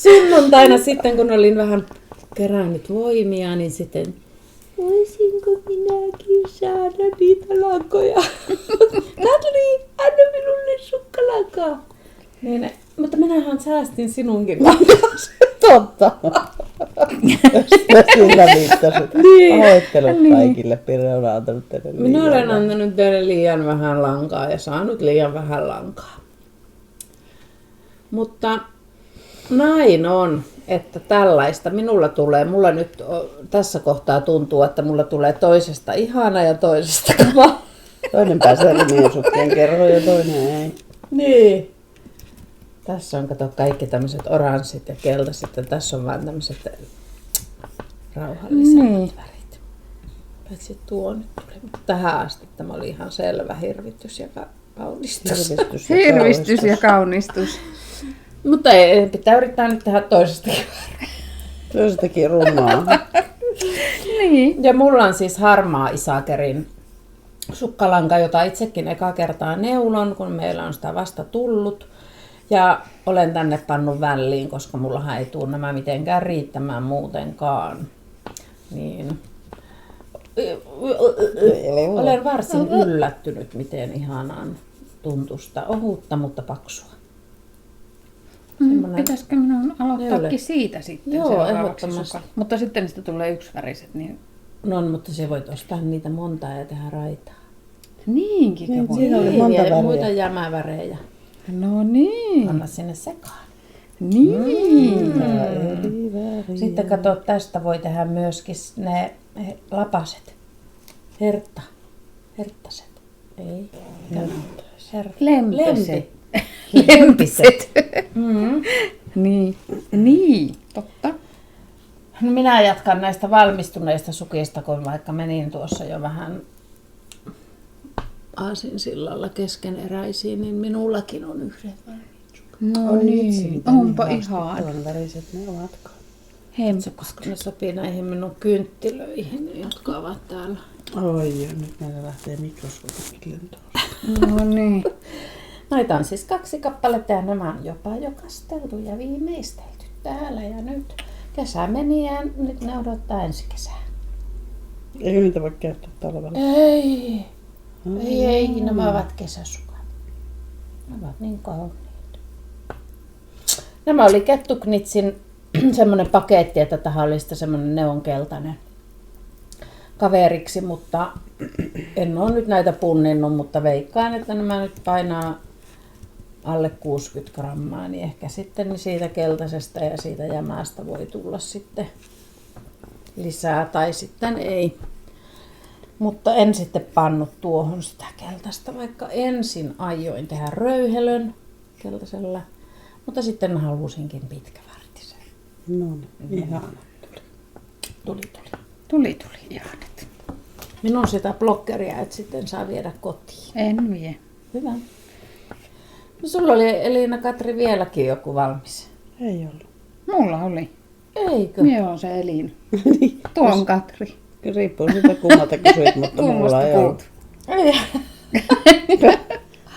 sunnuntaina sitten, kun olin vähän kerännyt voimia, niin sitten voisinko minäkin saada niitä lankoja? Katri, anna minulle sukkalankaa. Niin, mutta minähän säästin sinunkin lankasi. Totta. Sillä viittasit. Niin. Pahoittelut kaikille. Pirre on antanut teille liian. Minä olen antanut teille liian vähän lankaa ja saanut liian vähän lankaa. Mutta näin on, että tällaista minulla tulee. Mulla nyt tässä kohtaa tuntuu, että mulla tulee toisesta ihana ja toisesta kama. Toinen pääsee rimien sukkien kerhoon ja toinen ei. Niin. Tässä on, kato, kaikki tämmöiset oranssit ja keltaiset ja tässä on vaan tämmöiset rauhallisemmat Niin. värit. Paitsi tuo nyt tuli. Mutta tähän asti tämä oli ihan selvä hirvitys ja kaunistus. Hirvistys ja kaunistus. Mutta ei, pitää yrittää nyt tehdä toisestakin. Toisestakin rumaa. Niin. Ja mulla on siis harmaa Isakerin sukkalanka, jota itsekin eka kertaa neulon, kun meillä on sitä vasta tullut. Ja olen tänne pannut väliin, koska mullahan ei tule nämä mitenkään riittämään muutenkaan. Niin. Olen varsin yllättynyt, miten ihanaan tuntusta. Ohutta, mutta paksua. Semmoinen- Pitäisikö minun aloittaakin Neule. siitä sitten Joo, seuraavaksi ehdottomasti. sukat. Mutta sitten niistä tulee yksiväriset, niin No, mutta se voit ostaa niitä montaa ja tehdä raitaa. niinkin Niin, voi. siinä oli Niin, monta ja väriä. muita jämävärejä. No niin. Anna sinne sekaan. Niin. Sitten kato, tästä voi tehdä myöskin ne lapaset. Herttaset. Ei. Lempeset. Lempiset. Niin. Niin, totta. No minä jatkan näistä valmistuneista sukista, kun vaikka menin tuossa jo vähän aasinsillalla keskeneräisiin, niin minullakin on yhdet valmiit sukat. No niin, onpa ihana. Tuon väriset ne ovatkaan. Koska ne sopii näihin minun kynttilöihin, jotka ovat täällä. Oi, ja nyt meillä lähtee mikroskopit lentoon. No niin. Noita on siis 2 kappaletta ja nämä on jopa jo kasteltu ja viimeistelty täällä. Ja nyt kesä meni ja nyt ne odottaa ensi kesää. Eikö niitä voi käyttää talvella? Ei, ei, nämä ovat kesäsukat. Nämä ovat niin kauniita. Nämä oli Kettuknitsin semmoinen paketti, että tähän oli sitten semmoinen neonkeltainen kaveriksi, mutta en ole nyt näitä punninnut, mutta veikkaan, että nämä nyt painaa alle 60 grammaa, niin ehkä sitten siitä keltaisesta ja siitä jämästä voi tulla sitten lisää tai sitten ei. Mutta en sitten pannut tuohon sitä keltaista, vaikka ensin aioin tehdä röyhelön keltaisella, mutta sitten halusinkin pitkävärtisen. No niin, ihana. Tuli. Tuli ihanat. Minun sitä blokkeria et sitten saa viedä kotiin. En vie. Hyvä. No sulla oli Elina-Katri vieläkin joku valmis. Ei ollut. Mulla oli. Eikö? Minä on se Elin. Tuo on Katri. Riippuu siitä kummalta kysyt, mutta mulla Kummasta ei ollut. puhut? Ei.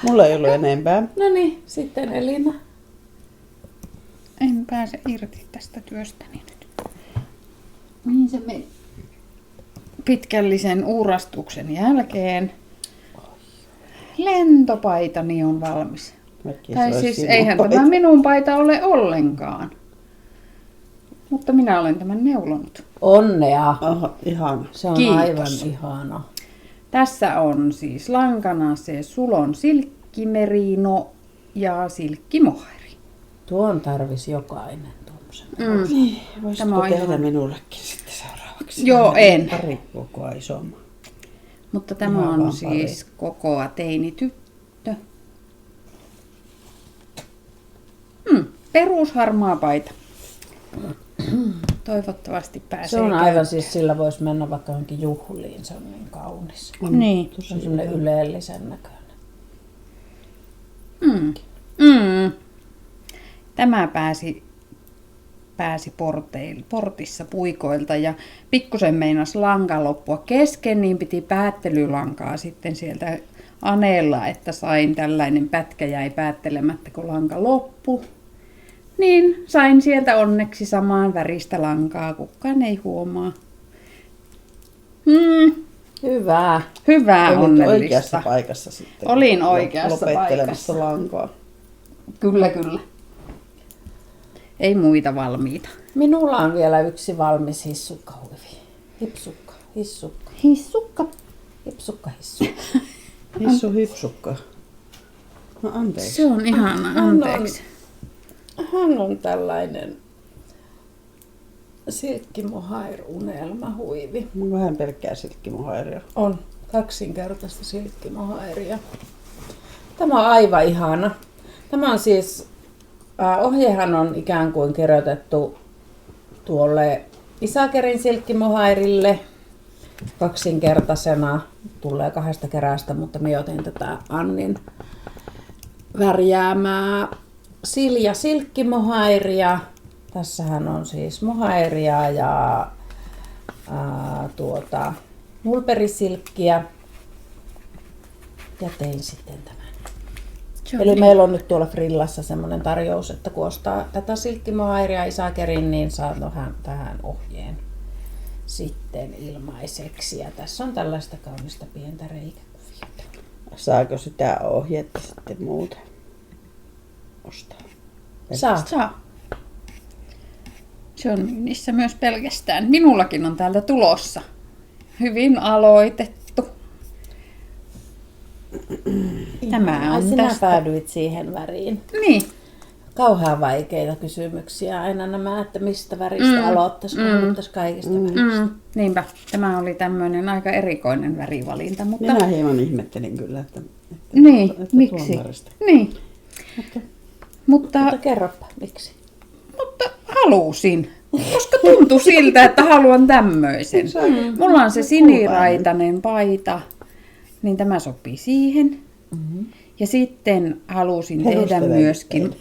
Mulla ei ollut enempää. No niin, sitten Elina. En pääse irti tästä työstäni nyt. Niin se meni. Pitkällisen uurastuksen jälkeen lentopaitani on valmis. Mäkin Tai se olisi siis sinun eihän paita. tämä minun paita ole ollenkaan. Mutta minä olen tämän neulonut. Onnea. Aha, ihana. Se on Kiitos. aivan ihana. Tässä on siis lankana se sulon silkkimerino ja silkkimohairi. Tuon tarvisi jokainen tuommoisen. Voisitko Tämä on tehdä ihan- minullekin sitten seuraavaksi? Joo, en. Pari kokoa isomman. Mutta tämä Ihan on vaan siis kokoa teinityttö. Perusharmaa paita. Toivottavasti pääsee Se on aivan käyttämään. siis, sillä voisi mennä vaikka johonkin juhliin, se on niin kaunis. Niin. Se on semmoinen ylellisen näköinen. Tämä pääsi portissa puikoilta ja pikkusen meinas lanka loppua kesken, niin piti päättelylankaa sitten sieltä anella, että sain tällainen pätkä jäi päättelemättä, kun lanka loppui. Niin sain sieltä onneksi samaan väristä lankaa, kukaan ei huomaa. Hyvä. Hyvää Olit onnellista. oikeassa paikassa sitten. Olin kun oikeassa lopettelemassa paikassa. lankaa. Kyllä. Ei muita valmiita. Minulla on vielä yksi valmis hissukkahuivi. Hipsukka, hissukka, Hissukka. hipsukka, hissukka. Hissu hipsukka. No anteeksi. Se on ihana, anteeksi. Hän on tällainen silkkimohair-unelmahuivi. Onko hän pelkkää silkkimohairia? On kaksinkertaista silkkimohairia. Tämä on aivan ihana. Tämä on siis, ohjehan on ikään kuin kirjoitettu tuolle Isakerin silkkimohairille kaksinkertaisena. Tulee 2 kerästä, mutta minä otin tätä Annin värjäämää Silja silkkimohairia. Tässähän on siis mohairia ja mulberisilkkiä. Ja tein sitten tämän. Eli meillä on nyt tuolla Frillassa semmoinen tarjous, että kun ostaa tätä silkkimohairia Isakerin, niin saa tähän ohjeen sitten ilmaiseksi. Ja tässä on tällaista kaunista pientä reikäkuviota. Saako sitä ohjetta sitten muuten ostaa? Saa. Se on myynnissä myös pelkästään. Minullakin on täältä tulossa. Hyvin aloitettu. Tämä on sinä tästä. päädyit siihen väriin. Niin. Kauhean vaikeita kysymyksiä aina nämä, että mistä väristä aloittaisi, kun haluttaisiin kaikista väristä. Niinpä. Tämä oli tämmöinen aika erikoinen värivalinta. Mutta Minä hieman ihmettelin kyllä, että niin, että miksi? tuon väristä. Niin. Mutta Mutta kerropa, miksi? halusin, koska tuntui siltä, että haluan tämmöisen. Mulla on se siniraitainen paita, niin tämä sopii siihen. Ja sitten halusin tehdä Perustele myöskin...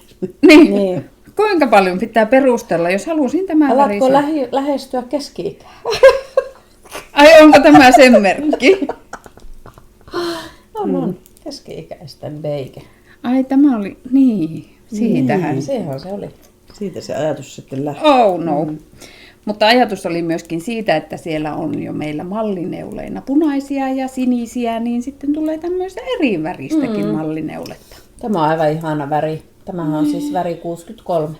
Niin. Kuinka paljon pitää perustella, jos halusin tämän Alatko värisen? lähestyä keski-ikää? Ai onko tämä sen merkki? On. Keski-ikäisten beike. Ai tämä oli... Niin, siitähän. Sehän se oli. Siitä se ajatus sitten lähti. Oh no. Mutta ajatus oli myöskin siitä, että siellä on jo meillä mallineuleina punaisia ja sinisiä, niin sitten tulee tämmöistä eri väristäkin mallineuletta. Tämä on aivan ihana väri. Tämähän on siis väri 63.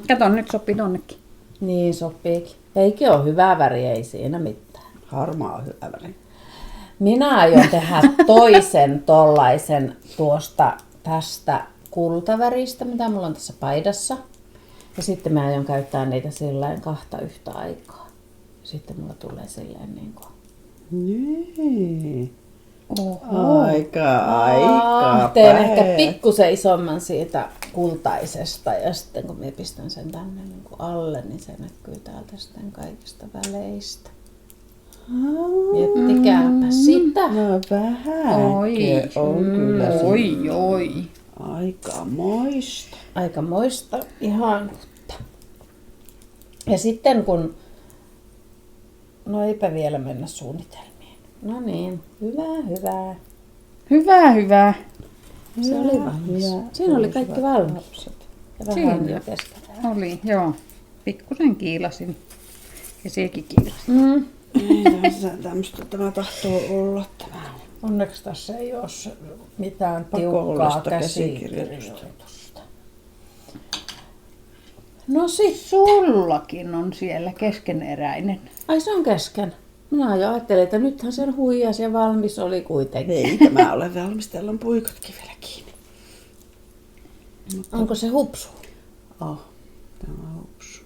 Kato, nyt sopii tonnekin. Niin sopiikin. Beike on hyvä väri, ei siinä mitään. Harmaa on hyvä väri. Minä aion tehdä toisen tollaisen tästä kultaväristä, mitä mulla on tässä paidassa. Ja sitten mä aion käyttää niitä silleen 2 yhtä aikaa. Sitten mulla tulee silleen niin kuin... Niin. Oho. Aika teen ehkä pikkusen isomman siitä kultaisesta ja sitten kun mä pistän sen tänne niin kuin alle, niin se näkyy täältä sitten kaikista väleistä. Miettikääpä sitä. No vähän. Oi. On kyllä se Oi. aika moista. Aika moista ihanuutta. Ja sitten kun... No eipä vielä mennä suunnitelmiin. No niin, hyvä. Hyvä. Se oli valmis. Siinä oli kaikki valmis. Ja vähän Siinä. jo kesken. Oli, joo. Pikkusen kiilasin. Ja sekin kiilasi. Ei tämmöistä tämä tahtoo olla tämä. Onneksi tässä ei ole mitään Pakollista tiukkaa käsikirjoitusta. käsikirjoitusta. No sit. Sullakin on siellä keskeneräinen. Ai se on kesken. Minä jo ajattelin, että nythän sen huijas ja valmis oli kuitenkin. Ei tämä ole valmis, täällä on puikotkin vielä kiinni. Onko se hupsu? Tämä on hupsu.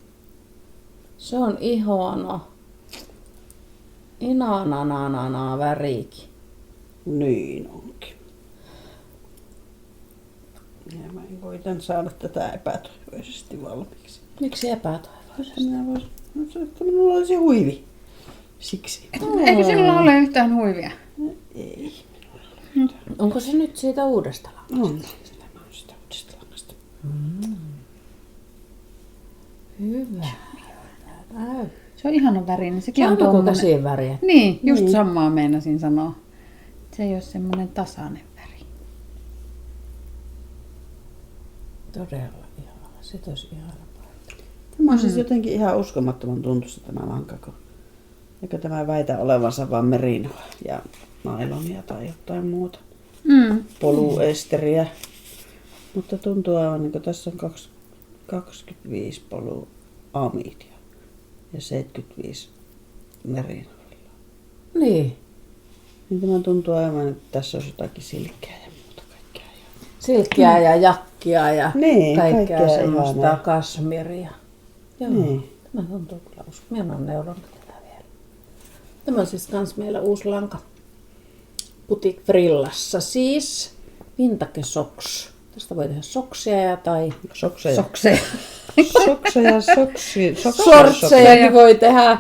Se on ihana. Inanananana värikin. Niin onkin. Ja mä koitan saada tätä epätoivoisesti valmiiksi. Miksi epätoivoisesti? Minä voisin, että minulla olisi huivi. Siksi. Eikö sinulla ole yhtään huivia? Ei. Onko se nyt siitä uudesta langasta? On. Tämä on sitä uudesta langasta. Hyvä. Se on ihana värinen. Sekin Se on on joku tuommoinen... käsien väriä. Niin, just samaa meinasin sanoa. Se ei ole semmoinen tasainen väri. Todella ihana. Se tosi ihana paikka. Tämä on siis jotenkin ihan uskomattoman tuntuista tämä lanka, kun eikö tämä väitä olevansa vaan merinoa ja nailonia tai jotain muuta. Poluesteriä. Mutta tuntuu aivan niin kuin tässä on 25 poluamidia ja 75 merinoilla. Niin. Niin tämä tuntuu aivan, että tässä on jotakin silkkeä ja muuta kaikkea. Silkkiä ja jakkia ja Niin, kaikkea kaikkea semmoista ihanaa. kasmiria. Joo, Niin. tämä tuntuu kyllä usko. Minä olen neulonnut tätä vielä. Tämä on siis kans meillä uusi lanka. Boutique Frillassa siis. Vintage Socks. Tästä voi tehdä soksia tai Sokseja. Sokse. Sokseja, Sortsejakin voi tehdä.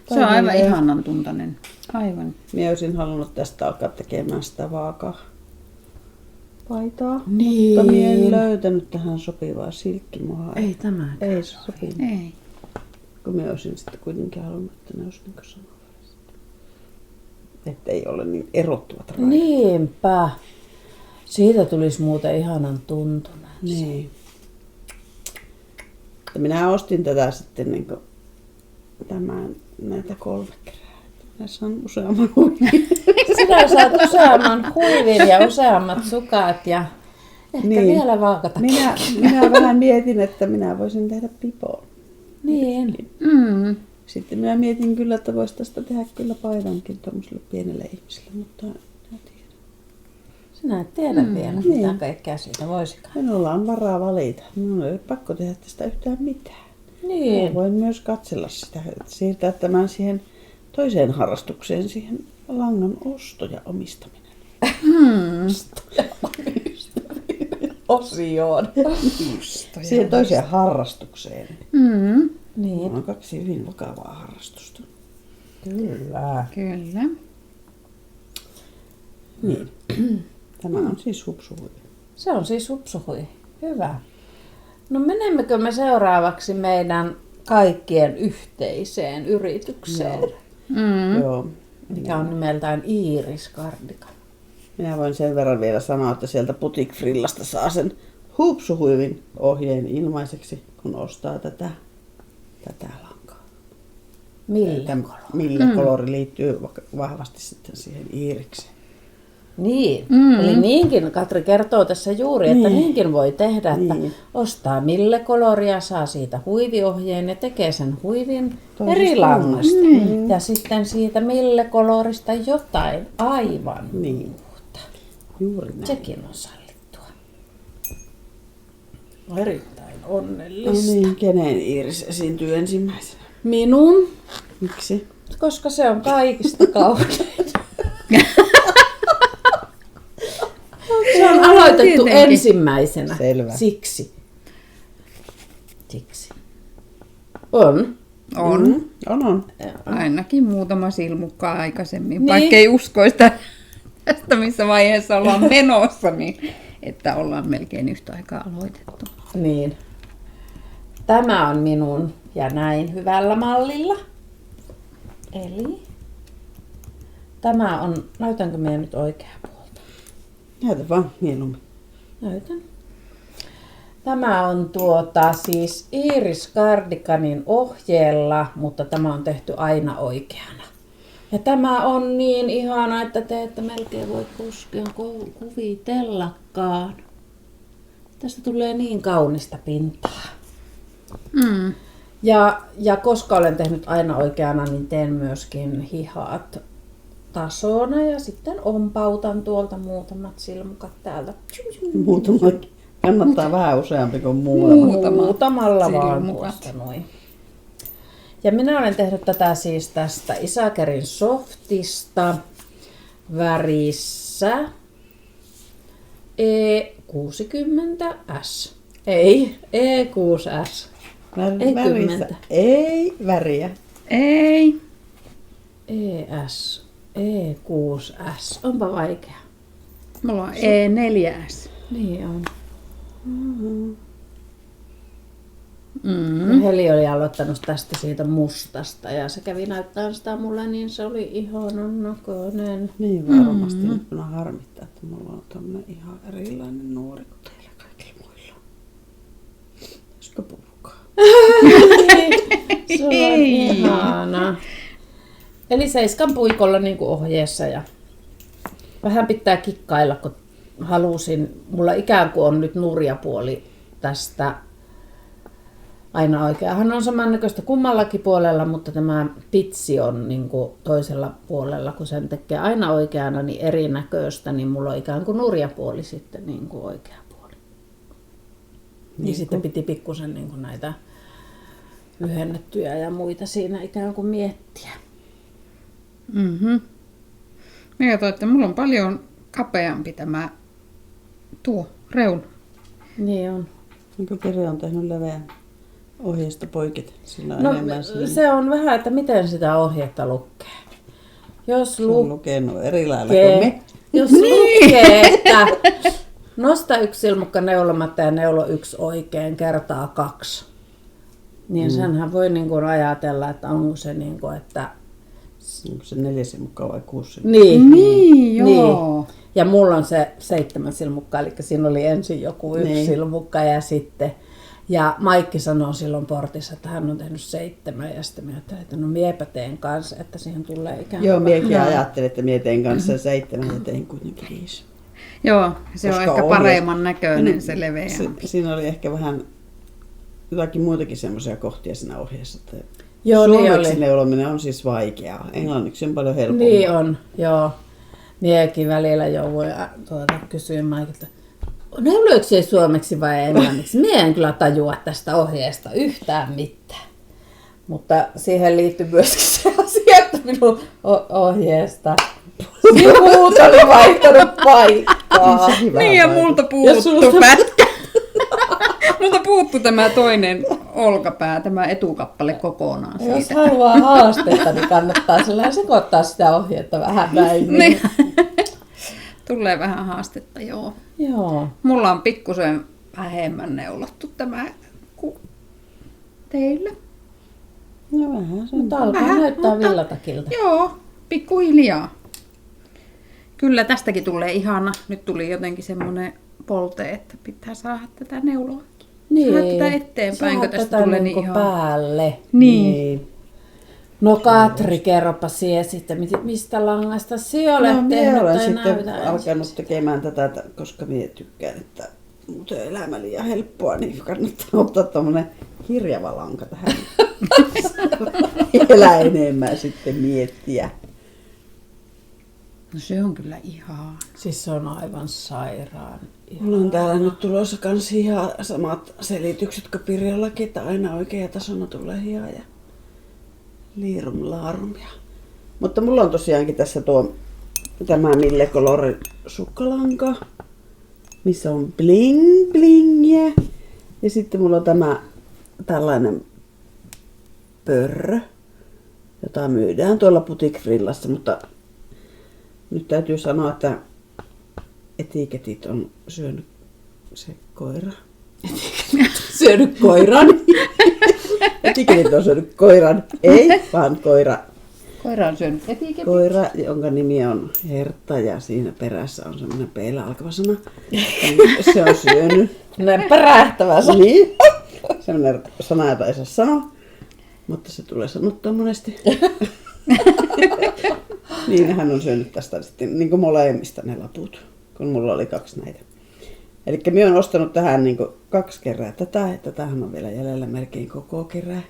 Se on aivan ihanan tuntainen. Aivan. Minä olisin halunnut tästä alkaa tekemään sitä vaakapaitaa. Niin. Mutta minä en löytänyt tähän sopivaa silkkimuhaa. Ei tämä. Ei se sopinut. Ei. Kun minä olisin sitten kuitenkin halunnut, että ne olisi niin samanlaiset. Että ei ole niin erottuvat rajat. Niinpä. Siitä tulisi muuten ihanan tuntunen. Niin. Ja minä ostin tätä sitten niin näitä 3 kerää. Näissä on useamman huivin. Sinä saat useamman huivin ja useammat sukat ja ehkä Niin. vielä vaakata. Minä vähän mietin, että minä voisin tehdä pipoon. Niin. Mm. Sitten minä mietin kyllä, että voisi tästä tehdä kyllä paidankin tuollaiselle pienelle ihmiselle, mutta en tiedä. Sinä et tiedä vielä, mitä kaikkea siitä voisikaan. Minulla on varaa valita. Minun ei ole pakko tehdä tästä yhtään mitään. Niin. Minä voin myös katsella sitä, että siirtää tämän siihen toiseen harrastukseen, siihen langan osto ja omistaminen. Osioon. Siihen toiseen harrastukseen. Mm. Niin. On 2 hyvin vakavaa harrastusta. Kyllä. Kyllä. Niin. Tämä on siis hupsuhuivi. Se on siis hupsuhui. Hyvä. No menemmekö me seuraavaksi meidän kaikkien yhteiseen yritykseen, Joo. mikä on nimeltään Iiris Cardigan. Minä voin sen verran vielä sanoa, että sieltä Boutique Frillasta saa sen hupsuhuivin ohjeen ilmaiseksi, kun ostaa tätä lankaa. Millä kolori liittyy vahvasti sitten siihen Iirikseen. Niin, eli niinkin Katri kertoo tässä juuri, että niinkin voi tehdä, että ostaa mille koloria, saa siitä huiviohjeen ja tekee sen huivin eri langasta. Ja sitten siitä mille kolorista jotain aivan muuta. Juuri näin. Sekin on sallittua. Erittäin No onnellista. niin, kenen Iiris esiintyy ensimmäisenä? Minun, Miksi? koska se on kaikista kaunein. Se on aloitettu Tietenkin. ensimmäisenä. Selvä. Siksi. On. On. On. Ainakin muutama silmukka aikaisemmin, Niin. vaikka ei uskoisi tästä, missä vaiheessa ollaan menossa, niin että ollaan melkein yhtä aikaa aloitettu. Niin. Tämä on minun ja näin hyvällä mallilla. Eli tämä on, näytänkö meidän nyt oikea puolta? Näytä vaan mieluummin. Näytän. Tämä on siis Iiris Cardiganin ohjeella, mutta tämä on tehty aina oikeana. Ja tämä on niin ihana, että te ette melkein voi koskaan kuvitellakaan. Tästä tulee niin kaunista pintaa. Mm. Ja koska olen tehnyt aina oikeana, niin teen myöskin hihat tasona ja sitten ompautan tuolta muutamat silmukat täältä. Muutama. Kannattaa vähän useampi kuin muutama. Muutamalla vaan silmukat. tuosta noin. Ja minä olen tehnyt tätä siis tästä Isakerin softista värissä E60S. Ei, E6S. Ei Värissä. 10. Ei väriä. Ei. ES. E6S. Onpa vaikea. Mulla on E4S. Niin on. Mm. Heli oli aloittanut tästä siitä mustasta ja se kävi näyttämään sitä mulle, niin se oli ihanan näköinen. Niin varmasti. Nyt minä harmittaa, että mulla on tämmönen ihan erilainen nuori kuin teillä kaikilla muilla. Olisiko puhukaan? Se on ihana. Eli 7 puikolla niin kuin ohjeessa ja vähän pitää kikkailla, kun halusin. Mulla ikään kuin on nyt nurjapuoli tästä aina oikeahan on samannäköistä kummallakin puolella, mutta tämä pitsi on niin kuin toisella puolella, kun sen tekee aina oikeana, niin erinäköistä, niin mulla on ikään kuin nurjapuoli sitten niin kuin oikea puoli. Niin sitten piti pikkusen niin kuin näitä lyhennettyjä ja muita siinä ikään kuin miettiä. Mm-hmm. Mä katsoin, että mulla on paljon kapeampi tämä tuo reuna. Niin on. Onko Piri on tehnyt leveän ohjeesta poiketa? Sillä on No enemmän siinä. se on vähän, että miten sitä ohjetta lukee. Jos Se on lukenut eri lailla kuin lukee, me. jos lukee, että nosta 1 silmukka neulomatta ja neulo 1 oikein kertaa 2, niin senhän voi niin kuin ajatella, että onko se niin kuin, että... Onko se 4 silmukkaa vai 6 silmukkaa? Niin, joo. Ja mulla on se 7 silmukkaa, eli siinä oli ensin joku 1 Niin. silmukka ja sitten... Ja Maikki sanoi silloin portissa, että hän on tehnyt 7 ja sitten minä ajattelin, että no miepä teen kanssa, että siihen tulee ikään kuin... Joo, miekin ajattelin, että mie tein kanssa 7 ja tein kuitenkin 5. Joo, se on Koska ehkä paremman näköinen se Se, leveämpi. siinä oli ehkä vähän jotakin muitakin semmoisia kohtia siinä ohjeessa. Että Joo, niin suomeksi oli. neulominen on siis vaikeaa. Englanniksi on paljon helpompaa. Niin on, joo. Miekin välillä jouduin kysyä Maikilta, neuloiko se suomeksi vai englanniksi? Mie en kyllä tajua tästä ohjeesta yhtään mitään. Mutta siihen liittyy myöskin se asia, että minun ohjeesta sivut oli vaihtanut paikkaa. Niin ja multa puuttu pätkä. Multa puuttu tämä toinen olkapää, tämä etukappale kokonaan Jos siitä. haluaa haastetta, niin kannattaa sekoittaa sitä ohjetta vähän näin. Niin. Tulee vähän haastetta, joo. Joo. Mulla on pikkusen vähemmän neulottu tämä kuin teillä. No vähän se. Mutta alkaa Vähän, näyttää mutta- villatakilta. Joo, pikkuhiljaa. Kyllä tästäkin tulee ihana. Nyt tuli jotenkin semmoinen polte, että pitää saada tätä neuloa. Saada tätä eteenpäin, kun tästä tulee niin niinku ihana. päälle. Niin. No Katri, kerropa sie sitten, mistä langasta sie olet No, tehnyt minä olen tai sitten näytä alkanut ensin. tekemään tätä, koska minä tykkään, että muuten elämä liian helppoa, niin kannattaa ottaa tuommoinen kirjava lanka tähän. Elää enemmän sitten miettiä. No se on kyllä ihan. Siis se on aivan sairaan. Mulla on täällä nyt tulossa kans ihan samat selitykset kuin Pirjollakin, että aina oikea tasona tulee hiha ja liirum laarumia. Mutta mulla on tosiaankin tässä tämä Mille Color sukkalanka, missä on bling blingiä. Ja sitten mulla on tämä tällainen pörrö, jota myydään tuolla Boutique Frillassa, mutta nyt täytyy sanoa, että etiketit on syönyt se koira. Syönyt koiran. Etiketit on syönyt koiran, ei vaan koira. Koira on syönyt etiketin. Koira, jonka nimi on Hertta ja siinä perässä on semmoinen peillä alkava sana. Se on syönyt. Näin pärähtävä sana. Niin, semmoinen sana, jota ei saa sanoa, mutta se tulee sanottua monesti. Niin hän on syönyt tästä sitten niin kuin molemmista ne laput, kun mulla oli 2 näitä. Eli minä olen ostanut tähän niin kuin 2 kerää tätä, ja tätähän on vielä jäljellä melkein koko kerää.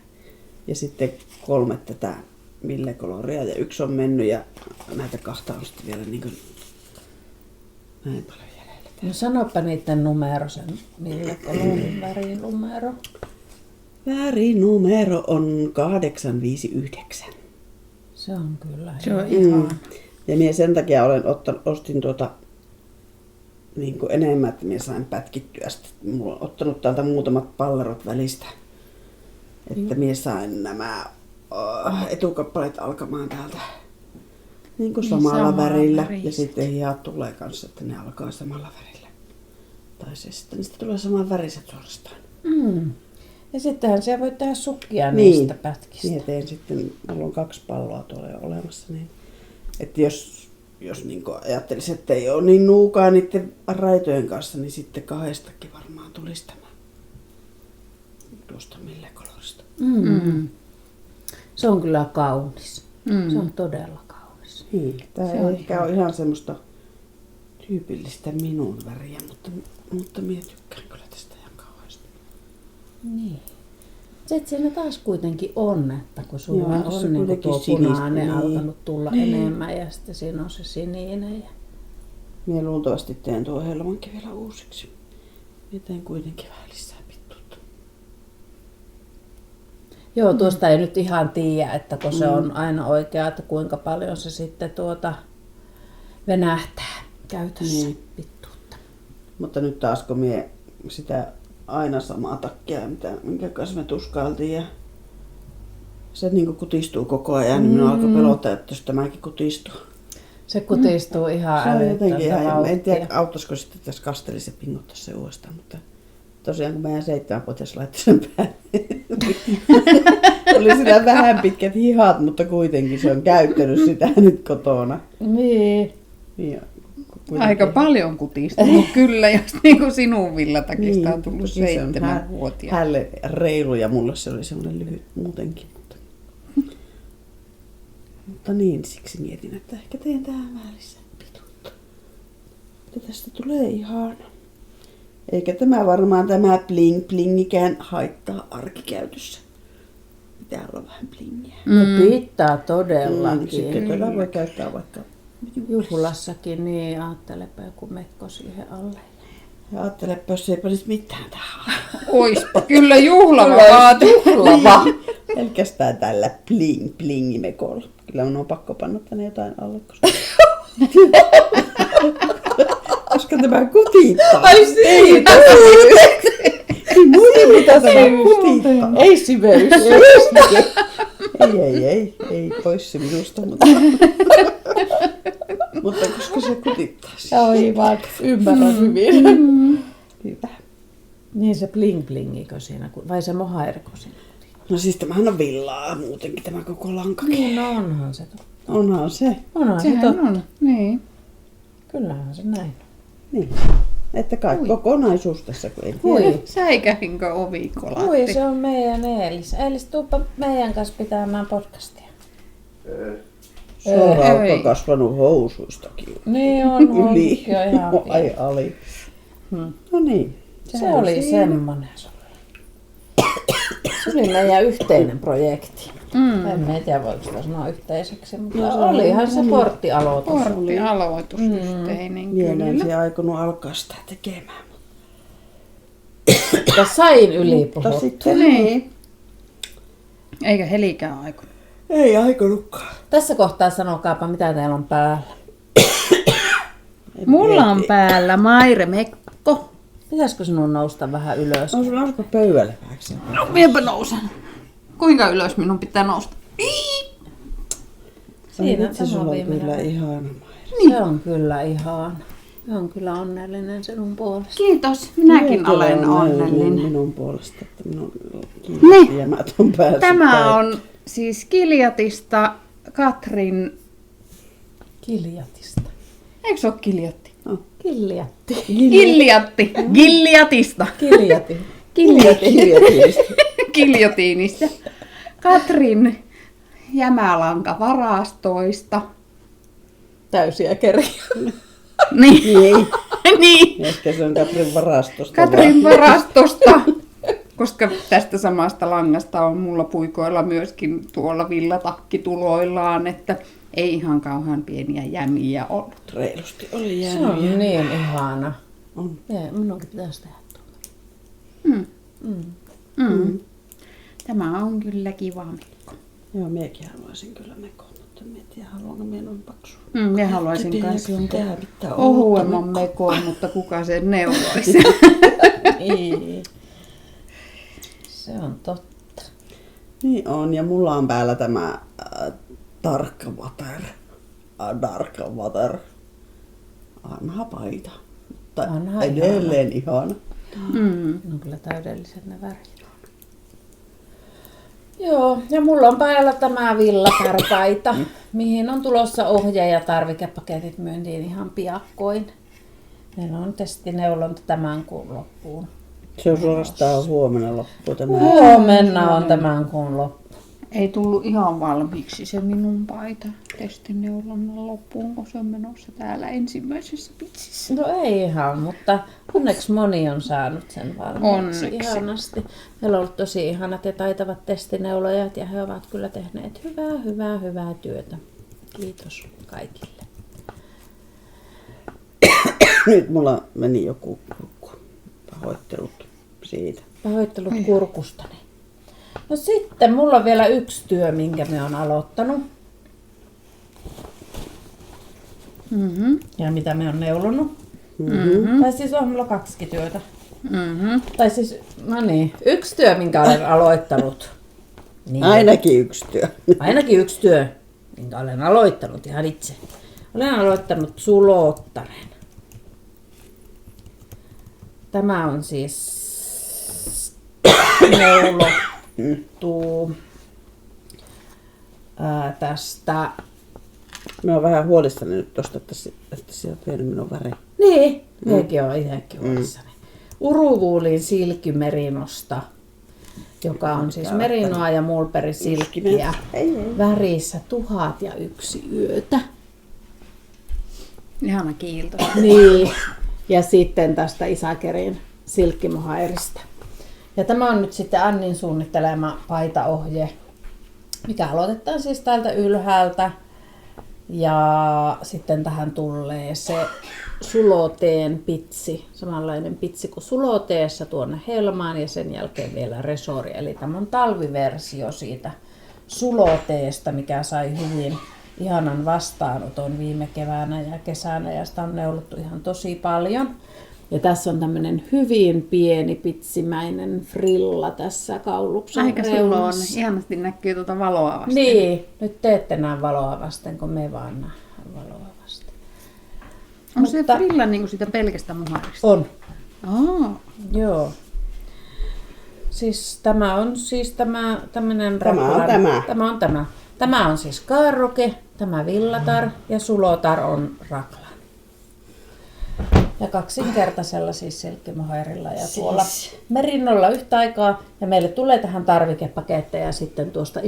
Ja sitten 3 tätä Mille Coloria ja 1 on mennyt ja näitä 2 on sitten vielä niin kuin näin paljon jäljellä. No sanoppa niiden numero, sen Mille Colorin värinumero. Värinumero on 859. Se on kyllä. Se on ihan. Ja minä sen takia ostin niin kuin enemmän, että minä sain pätkittyä. Sitten mulla on ottanut täältä muutamat pallerot välistä. Että minä sain nämä etukappaleet alkamaan täältä niin kuin samalla samalla värillä. väristä. Ja sitten hihat tulee kanssa, että ne alkaa samalla värillä. Tai se sitten niistä tulee saman väriset suorastaan. Mm. Ja sittenhän siellä voi tehdä sukkia Niin. niistä pätkistä. Minä teen sitten, mulla on 2 palloa tuolla jo olemassa. Niin, että jos niin ajattelisi, että ei ole niin nuukaa niiden raitojen kanssa, niin sitten 2 varmaan tulisi tämä tuosta Mille Colorista. Mm. Se on kyllä kaunis. Mm. Se on todella kaunis. Niin, tämä Se ei on ehkä ole ihan semmoista tyypillistä minun väriä, mutta minä tykkään kyllä tästä ihan kauheasti. Niin. Sitten siinä taas kuitenkin on, että kun sulla Joo, tuossa on niin kuitenkin tuo sinistä, punainen niin. alkanut tulla enemmän ja sitten siinä on se sininen. Ja... Minä luultavasti teen tuo helmankin vielä uusiksi. Minä teen kuitenkin vähän lisää pittuutta. Joo, tuosta ei nyt ihan tiedä, että kun se on aina oikea, että kuinka paljon se sitten venähtää käytössä Niin. pittuutta. Mutta nyt taas kun minä sitä aina samaa takkia, minkä kanssa me tuskailtiin. Ja se niinku kutistuu koko ajan, niin minun alkoi pelottaa, että jos tämäkin kutistuu. Se kutistuu ihan Se on jotenkin älytöntä ihan, en vauhtia. tiedä auttaisiko sitten, jos kastelisi ja pingottaisi se uudestaan, mutta tosiaan kun meidän 7-vuotias laittoi sen päälle, oli sillä vähän pitkät hihat, mutta kuitenkin se on käyttänyt sitä nyt kotona. Niin. Ja Aika paljon kutistunut kyllä, jos niin kuin sinun villatakista on tullut toki se on 7-vuotiaan. Hälle reilu ja mulle se oli semmoinen lyhyt muutenkin. Mutta niin, siksi mietin, että ehkä teen tähän vähän lisää pituutta. Että tästä tulee ihana. Eikä tämä varmaan tämä bling blingikään haittaa arkikäytössä. Pitää olla vähän blingiä. No pitää Sitten todellakin. tätä voi käyttää vaikka Juhlassakin, niin ajattelepa joku mekko siihen alle. ja ajattelepa, jos ei panisi mitään tähän. Oispa kyllä juhlava vaate. Juhlava. Pelkästään tällä blingimekolla. Kyllä minun on pakko panna tänne jotain alle, koska tämä kutittaa. Ai siitä! Niin muuten mitä tämä kutittaa. Ei siveys. Ei pois se minusta, mutta koska se kutittaa. Aivan, ymmärrän hyvin. Hyvä. Niin se bling blingikö siinä, vai se mohaerko siinä? No siis tämähän on villaa muutenkin tämä koko lankakin. Niin, no onhan se totta. Onhan se. Onhan se Sehän totta. on, niin. Kyllähän se näin. Niin. Että kai kokonaisuus tässä, kun ei tiedä. Hui. Säikähinkö ovi kolatti? Ui, se on meidän Eelis. Eelis, tuuppa meidän kanssa pitämään podcastia. Se on Ei. raukka kasvanut housuistakin. Niin on, Yli. onkin jo ihan Ai ali. No niin. Se oli semmonen. Se oli meidän yhteinen projekti. En tiedä, voiko sitä sanoa yhteiseksi, mutta No, olihan se porttialoitus. Porttialoitus yhteinen Vielä en kyllä. siellä aikonut alkaa sitä tekemään. Ja sain yli Mutta puhuttua. sitten niin. Eikä Helikään aikonut. Ei aikonutkaan. Tässä kohtaa sanokaapa, mitä teillä on päällä. Mulla on päällä Maire Mekko. Pitäisikö sinun nousta vähän ylös? On sulla alkoi pöydälle vähäksi. No, minäpä nousen. Kuinka ylös minun pitää nousta? Siinä se tämä sulla on on viimeinen. kyllä ihana Maire. Se on kyllä ihana. Se on kyllä onnellinen sinun puolesta. Kiitos, minäkin Minäkin olen onnellinen. minun puolesta, että minun kiinnostajamät on päässyt. Tämä on siis Giljatista Katrin... Kiljatista. Eikö se ole Giljatti? Kiljatti. Giljatti. Giljatista. Kiljati. Giljotiinista. Katrin jämälankavarastoista. Täysiä keriä. Niin. Niin. niin. Ehkä se on Katrin varastosta. Katrin varastosta. Koska tästä samasta langasta on mulla puikoilla myöskin tuolla villatakkituloillaan, että ei ihan kauhean pieniä jämiä ollut. Reilusti oli Se jäänyt. on niin ihana. On. Minunkin pitäisi tehdä tuo. Tämä on kyllä kiva Mikko. Joo, minäkin haluaisin kyllä mekon, mutta en tiedä, haluanko minä noin paksua. Minä haluaisin myös Tää pitää ohuemman mekon, mutta kuka sen neuvoisi? Ei. Se on totta. Niin on, ja mulla on päällä tämä Dark Water. Vanha paita. Mutta Vanha edelleen ihana. Ne on kyllä täydelliset ne värit. Joo, ja mulla on päällä tämä villapärpaita, mihin on tulossa ohje- ja tarvikepaketit myyntiin ihan piakkoin. Meillä on testineulonta tämän kuun loppuun. Se on suorastaan huomenna loppu tämä. Huomenna on tämän kuun loppu. Ei tullut ihan valmiiksi se minun paita testineulonnan loppuun, kun se on menossa täällä ensimmäisessä pitsissä. No ei ihan, mutta onneksi moni on saanut sen valmiiksi Onneksi. ihanasti. Meillä on ollut tosi ihanat ja taitavat testineulojat ja he ovat kyllä tehneet hyvää työtä. Kiitos kaikille. Nyt mulla meni joku kurkku. Pahoittelut siitä. Pahoittelut kurkustani. No sitten mulla on vielä yksi työ, minkä me on aloittanut. Ja mitä me on neulonut. Tai siis on mulla 2 työtä. Mm-hmm. Tai siis, no niin, yksi työ, minkä olen aloittanut. Niin, Ainakin yksi työ. ainakin yksi työ, minkä olen aloittanut ihan itse. Olen aloittanut sulottaren. Tämä on siis neulottu tästä. Mä oon vähän huolissani nyt tosta, että sä oot vienyt minun värein. Niin, minäkin olen itsekin huolissani. Uruvuulin silkkimerinosta, joka on siis merinoa ja mulberisilkkiä värissä 1001 yötä. Ihana kiilto. Niin, ja sitten tästä Isakerin silkkimohaerista. Ja tämä on nyt sitten Annin suunnittelema paitaohje, mikä aloitetaan siis täältä ylhäältä. Ja sitten tähän tulee se suloteen pitsi, samanlainen pitsi kuin suloteessa tuonne helmaan ja sen jälkeen vielä resori. Eli tämä on talviversio siitä suloteesta, mikä sai hyvin ihanan vastaanoton viime keväänä ja kesänä ja sitä on neulottu ihan tosi paljon. Ja tässä on tämmöinen hyvin pieni pitsimäinen frilla tässä kauluksen Aika sulla on. reunassa. Ihanasti näkyy tuota valoa vasten. Niin, nyt te ette näe valoa vasten, kun me vaan nähdään valoa vasten. On se frilla niin kuin sitä pelkästä muharista? On. Oh. Joo. Siis tämä on siis tämmöinen Tämä on tämä. Tämä on tämä. Tämä on siis kaarroke, tämä villatar ja sulotar on raklan. Ja kaksinkertaisella siis silkkimohairilla ja tuolla merinolla yhtä aikaa. Ja meille tulee tähän tarvikepaketteja sitten tuosta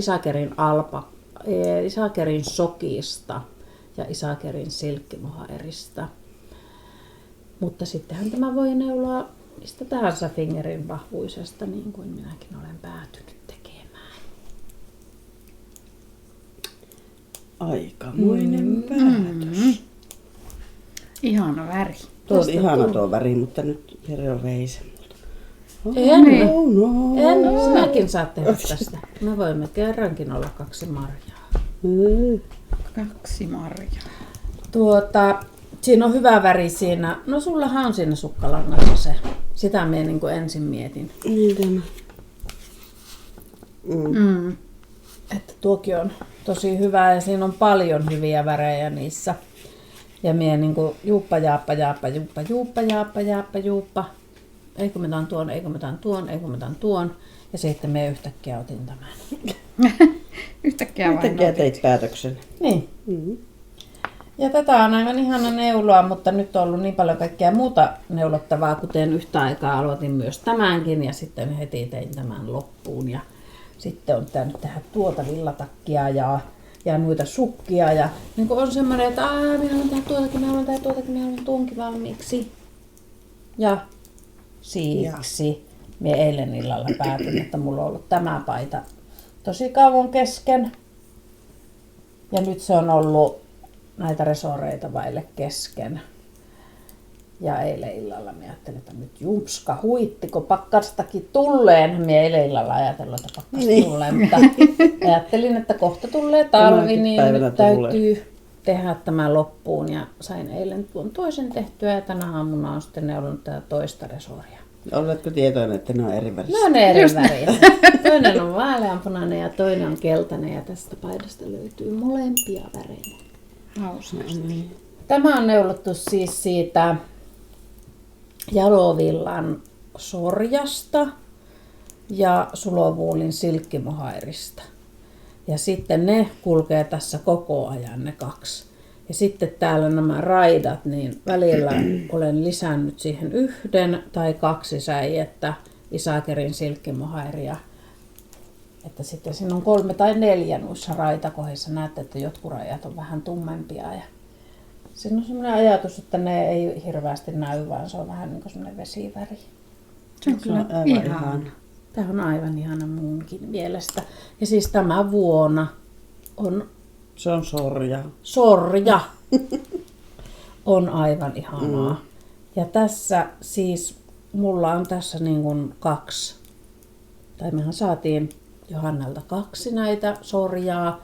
Isakerin sokista ja Isakerin silkkimohairista. Mutta sittenhän tämä voi neuloa mistä tahansa fingerin vahvuisesta, niin kuin minäkin olen päätynyt tekemään. Aikamoinen päätös. Ihana väri. Tuo on ihana tuo väri, mutta nyt Jere on veise multa. En, no. sinäkin saat tehdä tästä. Me voimme kerrankin olla 2 marjaa. 2 marjaa. Siinä on hyvä väri siinä. No sullahan on siinä sukkalangassa se. Sitä minä niin kuin ensin mietin. Niin tämä. Että tuokin on tosi hyvä ja siinä on paljon hyviä värejä niissä. Ja minä niin kuin juuppa. Eikö mä tuon. Ja sitten minä yhtäkkiä otin tämän. Yhtäkkiä teit päätöksen. Niin. Ja tätä on aivan ihana neuloa, mutta nyt on ollut niin paljon kaikkea muuta neulottavaa, kuten yhtä aikaa aloitin myös tämänkin ja sitten heti tein tämän loppuun. Ja sitten on pitänyt tehdä tuota villatakkia ja noita sukkia. Ja niin on semmoinen, että minä haluan tehdä tuotakin, minä haluan tuonkin valmiiksi. Ja siksi minä eilen illalla päätin, että mulla on ollut tämä paita tosi kauan kesken. Ja nyt se on ollut näitä resoreita vaille kesken. Ja eilen illalla minä ajattelin, että nyt jumpska huitti, kun pakkastakin tulleen. Minä eilen illalla ajatellut, että pakkas tulee, mutta ajattelin, että kohta tulee talvi, niin nyt täytyy tehdä tämä loppuun. Ja sain eilen tuon toisen tehtyä ja tänä aamuna on sitten neulonut tätä toista resoria. Oletko tietoinen, että ne on eri värissä? Ne on eri väriä. Toinen on vaaleanpunainen ja toinen on keltainen ja tästä paidasta löytyy molempia värejä. Hauskasti. Tämä on neulottu siis siitä Jalovillan sorjasta ja Sulovuulin silkkimohairista. Ja sitten ne kulkee tässä koko ajan ne 2. Ja sitten täällä nämä raidat, niin välillä olen lisännyt siihen 1 tai 2 säijettä Isakerin silkkimohairia. Että sitten siinä on 3 tai 4 noissa raitakohdissa. Näette, että jotkut rajat on vähän tummempia. Ja siinä on sellainen ajatus, että ne ei hirveästi näy, vaan se on vähän niin kuin sellainen vesiväri. Se on kyllä ihana. Tämä on aivan ihana muunkin mielestä. Ja siis tämä vuonna on... Se on sorja. Sorja on aivan ihanaa. Ja tässä siis, mulla on tässä niin kuin 2. Tai mehän saatiin Johannalta 2 näitä sorjaa.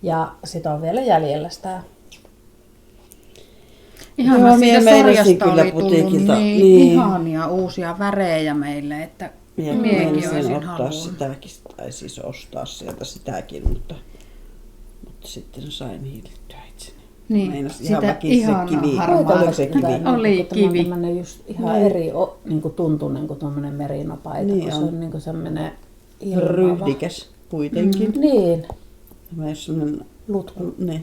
Ja sitä on vielä jäljellä sitä. Ihana, Joo, siitä minä meinasin sarjasta kyllä oli tullut putiikilta. niin, Niin. ihania uusia värejä meille, että Ja miekin meinasin olisin ottaa halunnut. sitäkin, tai siis ostaa sieltä sitäkin, mutta sitten sain hiilittyä itseni. Niin, Meinasin ihan sitä väkisin ihanaa kivi. harmaata. Oliko se kivi? Oli kivi. Tämmöinen just ihan eri niin tuntunen kuin tuommoinen merinopaita, Niin kun se on. on niin semmoinen ilmava. Ryhdikäs kuitenkin. Niin, Tämä ei semmoinen... lutku, Ne.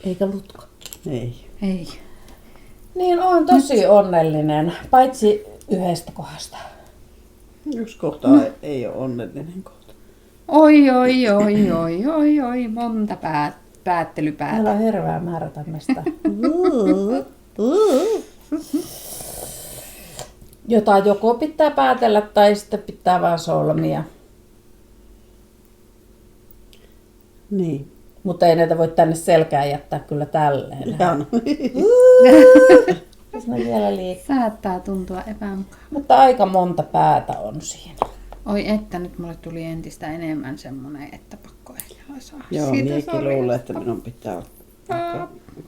eikä lutko. Ei. Ei. Niin on tosi onnellinen, paitsi yhdestä kohdasta. Yksi kohta ei ole onnellinen kohta. Oi, monta päättelypäätä. Meillä on hirveä määrä tämmöistä, jota joko pitää päätellä tai sitten pitää vaan solmia. Niin. Mutta ei näitä voi tänne selkään jättää kyllä tälleen. Ihan. Tässä on vielä liikaa. Saattaa tuntua epämukavalta. Mutta aika monta päätä on siinä. Oi että, nyt mulle tuli entistä enemmän semmonen, että pakko ehkä saada Joo, siitä minäkin sarjasta. luulen, että minun pitää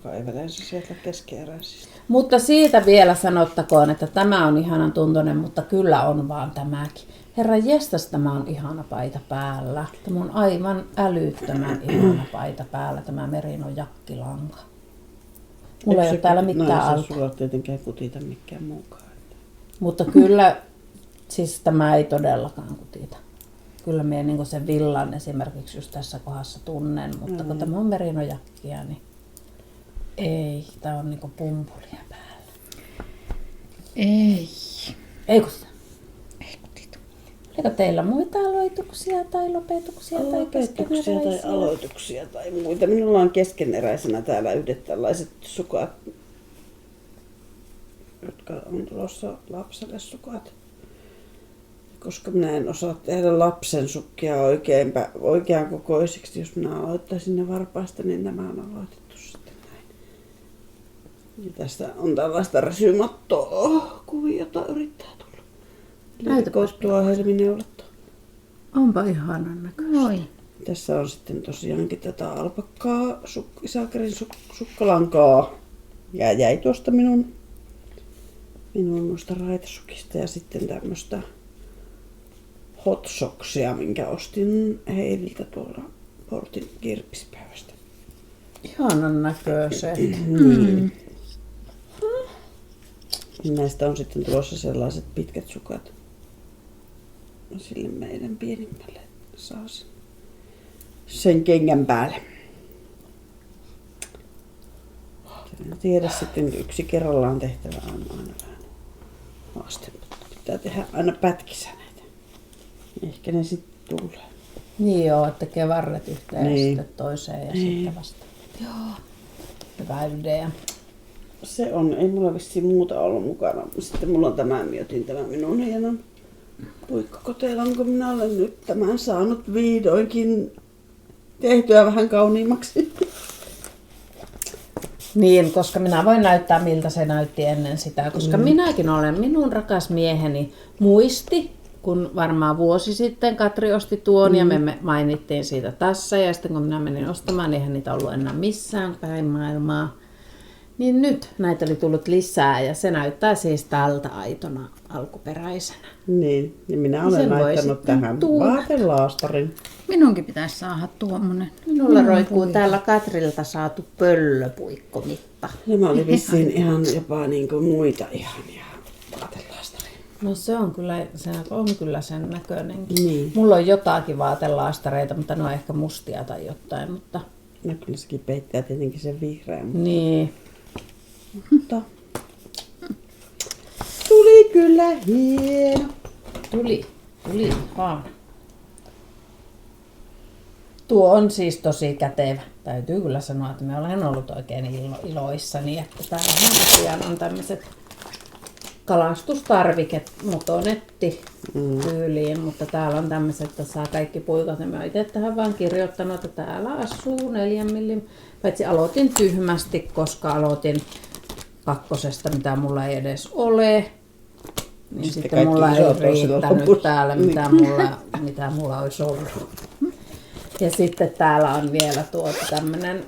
kaivelen se sieltä keskeeräisistä. Mutta siitä vielä sanottakoon, että tämä on ihanan tuntoinen, mutta kyllä on vaan tämäkin. Herra jestas, tämä on ihana paita päällä. Tämä on aivan älyttömän ihana paita päällä, tämä Merino jakkilanka. Mulla ei ole täällä mitään alta. alta. Sulla tietenkään kutita mikään muukaan. Mutta kyllä, siis tämä ei todellakaan kutita. Kyllä minä niin sen villan esimerkiksi just tässä kohdassa tunnen, mutta kun tämä on merinojakkia, niin ei, tämä on niin pumpulia päällä. Ei. Ei kun sitä. Ei kutita. Oliko teillä muita aloituksia tai lopetuksia tai Lopetuksia tai keskeneräisiä? aloituksia tai muita. Minulla on keskeneräisenä täällä yhdet tällaiset sukat, jotka on tulossa lapselle sukat. Koska minä en osaa tehdä lapsen sukkia oikean kokoisiksi, jos minä aloittaisin ne varpaista, niin nämä on aloitettu sitten näin. Ja tästä on tällaista resymatto-kuviota yrittää tulla. Koittua helmineuletta. Onpa ihanan näköistä. Oi. Tässä on sitten tosiaankin tätä alpakkaa, Isakerin sukkalankaa. Ja jäi tuosta minun noista raitasukista ja sitten tämmöstä hot socksia, minkä ostin Heililtä tuolla portin kirppispäivästä. Ihanan näköiset. Niin. Näistä on sitten tulossa sellaiset pitkät sukat sille meidän pienimmälle, että saa sen kengän päälle. En tiedä, sitten yksi kerrallaan tehtävä on aina vähän haaste. Pitää tehdä aina pätkissä näitä. Ehkä ne sitten tulee. Niin joo, että tekee varret yhteen Niin. ja sitten toiseen ja sitten vasta. Joo. Hyvä idea. Se on, ei mulla vissiin muuta ollut mukana. Sitten mulla on tämä, mietin tämä minun hienon puikkokotelon, kun minä olen nyt tämän saanut vihdoinkin tehtyä vähän kauniimmaksi. Niin, koska minä voin näyttää, miltä se näytti ennen sitä, koska minäkin olen, minun rakas mieheni muisti, kun varmaan vuosi sitten Katri osti tuon ja me mainittiin siitä tässä ja sitten kun minä menin ostamaan, niin eihän niitä ollut enää missään päin maailmaa. Niin nyt näitä oli tullut lisää ja se näyttää siis tältä aitona alkuperäisenä. Niin, ja minä olen Sen voi laittanut sitten tähän tuoda. vaatelaastarin. Minunkin pitäisi saada tuommoinen. Minulla roikkuu täällä Katrilta saatu pöllöpuikkomitta. Nämä oli vissiin ihan jopa niinku muita ihania vaatelaastareja. No se on kyllä sen näköinenkin. Niin. Mulla on jotakin vaatelaastareita, mutta ne on ehkä mustia tai jotain, mutta No kyllä sekin peittää tietenkin sen vihreän. niin. Mutta tuli kyllä hieno. Tuli vaan. Tuo on siis tosi kätevä. Täytyy kyllä sanoa, että me olen ollut oikein iloissani, että täällä tosiaan on tämmöiset kalastustarviket, motonetti tyyliin, mutta täällä on tämmöiset, että saa kaikki puikot. Ja mä itse tähän vaan kirjoittanut, että täällä asuu 4 millin. Paitsi aloitin tyhmästi, koska aloitin 2, mitä mulla ei edes ole. Niin Sitten sitten mulla kaikki ei isot on silloin riittänyt lopussa. täällä, mitä mulla olisi ollut. Ja sitten täällä on vielä tämmönen,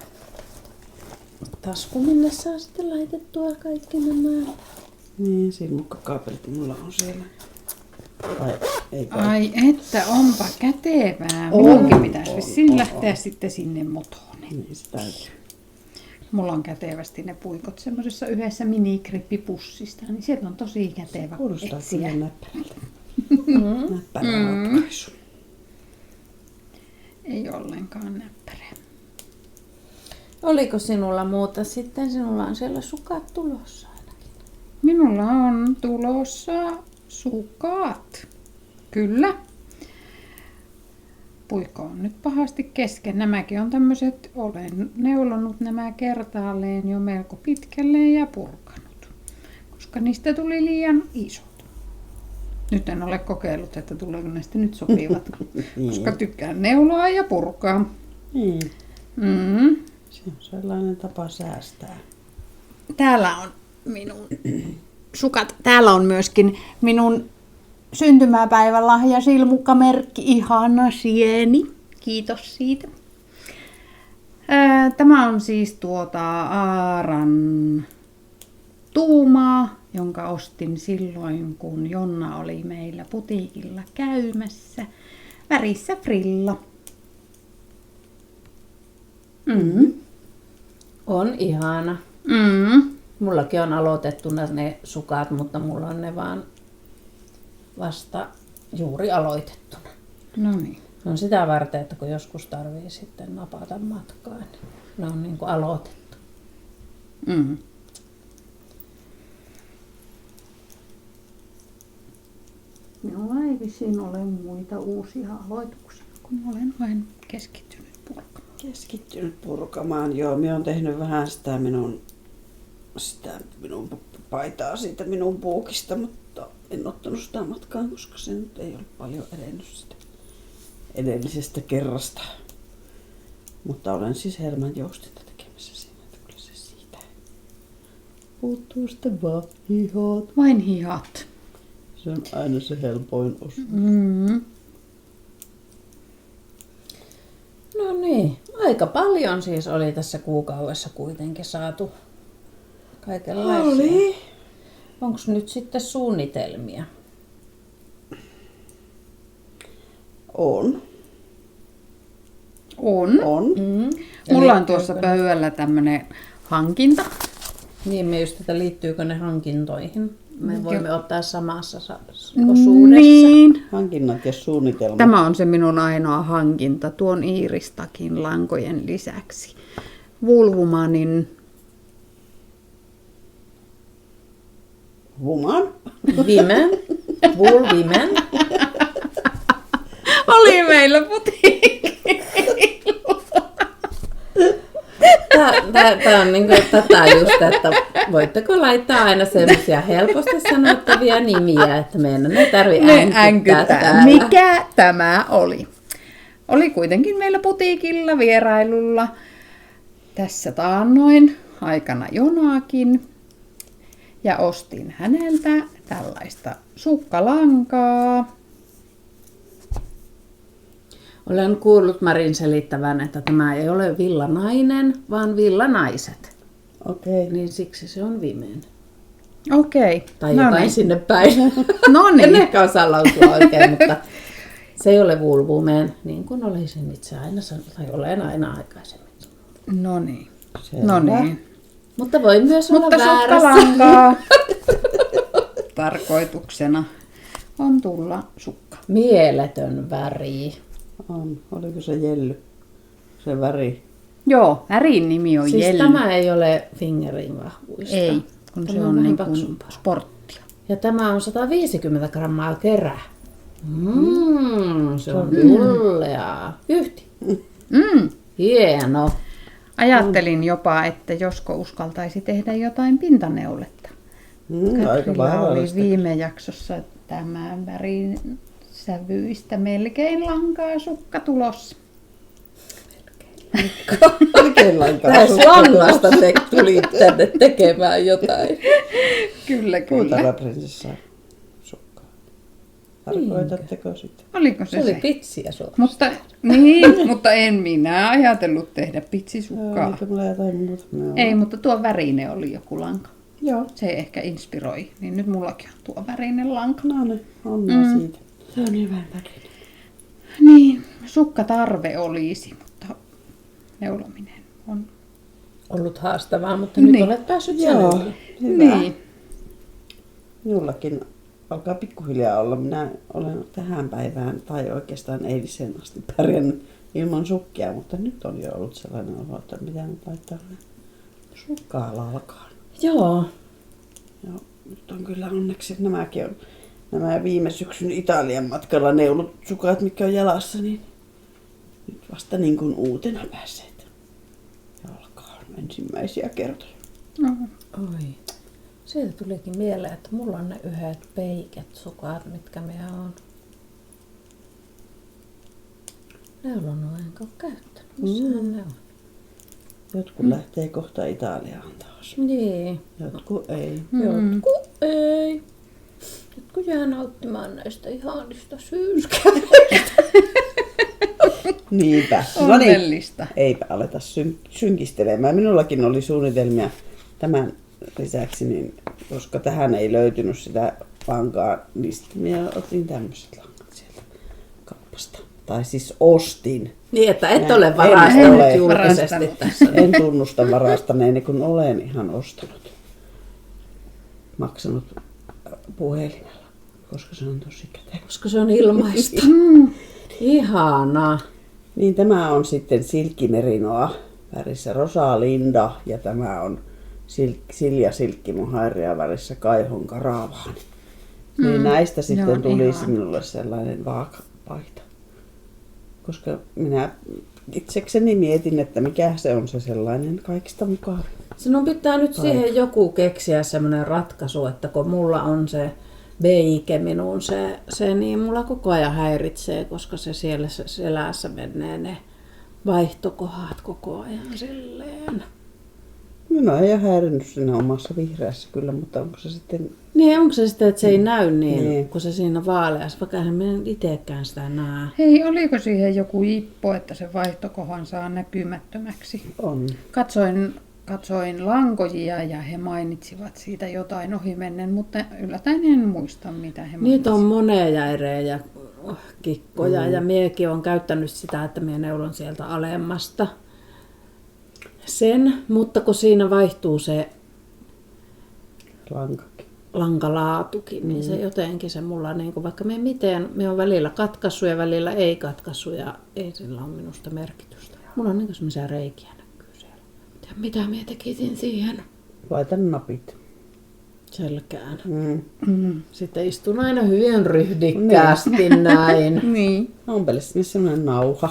tasku, minne saa sitten laitettua kaikki nämä. Niin, silmukkakaapelit mulla on siellä. Vai ei kai? Ai että onpa kätevää. Minunkin pitäisi vissiin lähteä sitten sinne motoon. Niin, se täytyy. Mulla on kätevästi ne puikot semmoisessa yhdessä minikrippipussista, niin sieltä on tosi kätevä Kuulostaa etsiä. kyllä näppärältä. Näppärä ratkaisu. Ei ollenkaan näppärä. Oliko sinulla muuta sitten? Sinulla on siellä sukat tulossa ainakin. Minulla on tulossa sukat. Kyllä. Puikko on nyt pahasti kesken. Nämäkin on tämmöiset, olen neulonut nämä kertaalleen jo melko pitkälle ja purkanut, koska niistä tuli liian isot. Nyt en ole kokeillut, että tuleeko näistä nyt sopivat, koska tykkään neuloa ja purkaa. Niin, Mm. se on sellainen tapa säästää. Täällä on minun sukat. Täällä on myöskin minun syntymäpäivän lahja silmukkamerkki. Ihana sieni. Kiitos siitä. Tämä on siis Aaran tuumaa, jonka ostin silloin, kun Jonna oli meillä putiikilla käymässä. Värissä frilla. On ihana. Mullakin on aloitettuna ne sukat, mutta mulla on ne vaan vasta juuri aloitettuna. No niin. Ne on sitä varten, että kun joskus tarvii sitten napata matkaa, niin ne on niin kuin aloitettu. Mm. Minulla ei vissiin ole muita uusia aloituksia, kun olen vain keskittynyt purkamaan. Keskittynyt purkamaan, joo. Minä olen tehnyt vähän sitä minun paitaa siitä minun puukista, mutta en ottanut sitä matkaan, koska se nyt ei ole paljon edennyt sitä edellisestä kerrasta. Mutta olen siis Herman joustinta tekemässä siinä, että kyllä se siitä puuttuu sitten vaan hihat. Vain hihat. Se on aina se helpoin osa. No niin, aika paljon siis oli tässä kuukaudessa kuitenkin saatu kaikenlaisia. Oli. Onko nyt sitten suunnitelmia? On. On. Mulla on tuossa pöydällä tämmönen hankinta. Niin, me just, että liittyykö ne hankintoihin? Me voimme ottaa samassa osuudessa. Niin. Hankinnat ja suunnitelmat. Tämä on se minun ainoa hankinta tuon Iiristakin lankojen lisäksi. Vulvumanin Woman. Vimen. Vulvimen. oli meillä putiikilla. Tämä on niin kuin tätä just, että voitteko laittaa aina sellaisia helposti sanottavia nimiä, että meidän ei tarvitse änkyttää. Mikä tämä oli? Oli kuitenkin meillä putiikilla vierailulla tässä taannoin aikana Jonaakin. Ja ostin häneltä tällaista sukkalankaa. Olen kuullut Marin selittävän, että tämä ei ole villanainen, vaan villanaiset. Okei. Niin siksi se on vimen. Okei. Tai jotain sinne päin. No En niin. ehkä osaa lausua oikein, mutta se ei ole vulvumeen, niin kuin olisin itse aina sanonut, tai olen aina aikaisemmin sanonut. No niin. Selvä. No niin. Mutta voi myös olla Mutta väärässä. sukkalankaa tarkoituksena on tulla sukka. Mieletön väri. On. Oliko se jelly? Se väri. Joo, värin nimi on Siis Jelly. tämä ei ole fingerin vahvuista. Ei, kun Tämä se on vähän niin kuin paksumpaa. sporttia. Ja tämä on 150 grammaa kerää. Se on julleaa. Yhti. Hieno. Ajattelin jopa, että josko uskaltaisi tehdä jotain pintaneuletta. Aika Katrilla oli vaarallista. viime jaksossa tämä värin sävyistä melkein lankaa sukka tulossa. Melkein lankaa. Lähes langasta te tuli tänne tekemään jotain. Kyllä, Puutarhaprinsessa sukkaa. Tarkoitatteko sitten? Oliko Se oli pitsiä suoraan. Mutta en minä ajatellut tehdä pitsisukkaa. Eikä mulla jotain muuta. Ei, mutta tuo värinen oli joku lanka. Joo. Se ehkä inspiroi. Niin nyt mullakin on tuo värinen lanka. No niin, onnea siitä. Se on hyvän värinen. Niin, sukkatarve olisi, mutta neulominen on. Ollut haastavaa, mutta nyt olet päässyt Joo, selville. hyvä. Niin. Minullakin alkaa pikkuhiljaa olla. Minä olen tähän päivään tai oikeastaan eiliseen asti pärjännyt ilman sukkia, mutta nyt on jo ollut sellainen olo, että mitä nyt laittaa sukkaa lalkaan. Joo. Ja nyt on kyllä onneksi, että nämäkin on nämä viime syksyn Italian matkalla neulut sukat, mitkä on jalassa, niin nyt vasta niin kuin uutena päässeet jalkaan ensimmäisiä kertoja. No. Oi. Siitä tulikin mieleen, että mulla on ne yhdet peiket sukat, mitkä minä on neulonut enkä ole käyttänyt. Missähän ne on? Jotkut lähtee kohta Italiaan taas. Niin. Jotkut ei. Jotkut ei. Jotkut jää nauttimaan näistä ihanista syyskäistä. Niinpä. Onnellista. Eipä aleta synkistelemään. Minullakin oli suunnitelmia tämän lisäksi, niin, koska tähän ei löytynyt sitä lankaa, niin sitten minä otin tämmöiset langat sieltä kaupasta. Tai siis ostin. Niin, että et Mä ole en varastanut ole julkisesti tässä. En tunnusta varastaneeni, kun olen ihan ostanut. Maksanut puhelimella, koska se on tosi kätevä. Koska se on ilmaista. Ihanaa. Niin tämä on sitten silkkimerinoa värissä Rosalinda ja tämä on Silja silkkimohairia värissä Kaihon karavaani. Niin näistä sitten tulisi ihana. minulle sellainen vaakapaita. Koska minä itsekseni mietin, että mikä se on se sellainen kaikista mukavin. Sinun pitää nyt siihen joku keksiä semmoinen ratkaisu, että kun mulla on se beike minun se niin mulla koko ajan häiritsee, koska se siellä selässä menee ne vaihtokohat koko ajan silleen. Minä ei ole häirinnyt siinä omassa vihreässä kyllä, mutta onko se sitten... Niin, onko se sitten, että se ei näy niin, Niin. kun se siinä vaaleassa, vaikka en minä itsekään sitä näe. Hei, oliko siihen joku ippo, että se vaihtokohan saa näkymättömäksi? On. Katsoin lankojia ja he mainitsivat siitä jotain ohimennen, mutta yllättäen en muista mitä he Niitä on mainitsivat. moneja ja kikkoja ja miekin on käyttänyt sitä, että minä neulon sieltä alemmasta sen, mutta kun siinä vaihtuu se Lankakin. lankalaatukin, niin se jotenkin se mulla, niin kuin, vaikka me on välillä katkaissut ja välillä ei katkaisu ja ei sillä ole minusta merkitystä. Mulla on niin kuin semmoisia reikiä näkyy siellä. Ja mitä minä tekisin siihen Laita napit. selkään? Mm. Sitten istun aina hyvin ryhdikkäästi näin. Niin. Ompele sinne sellainen nauha.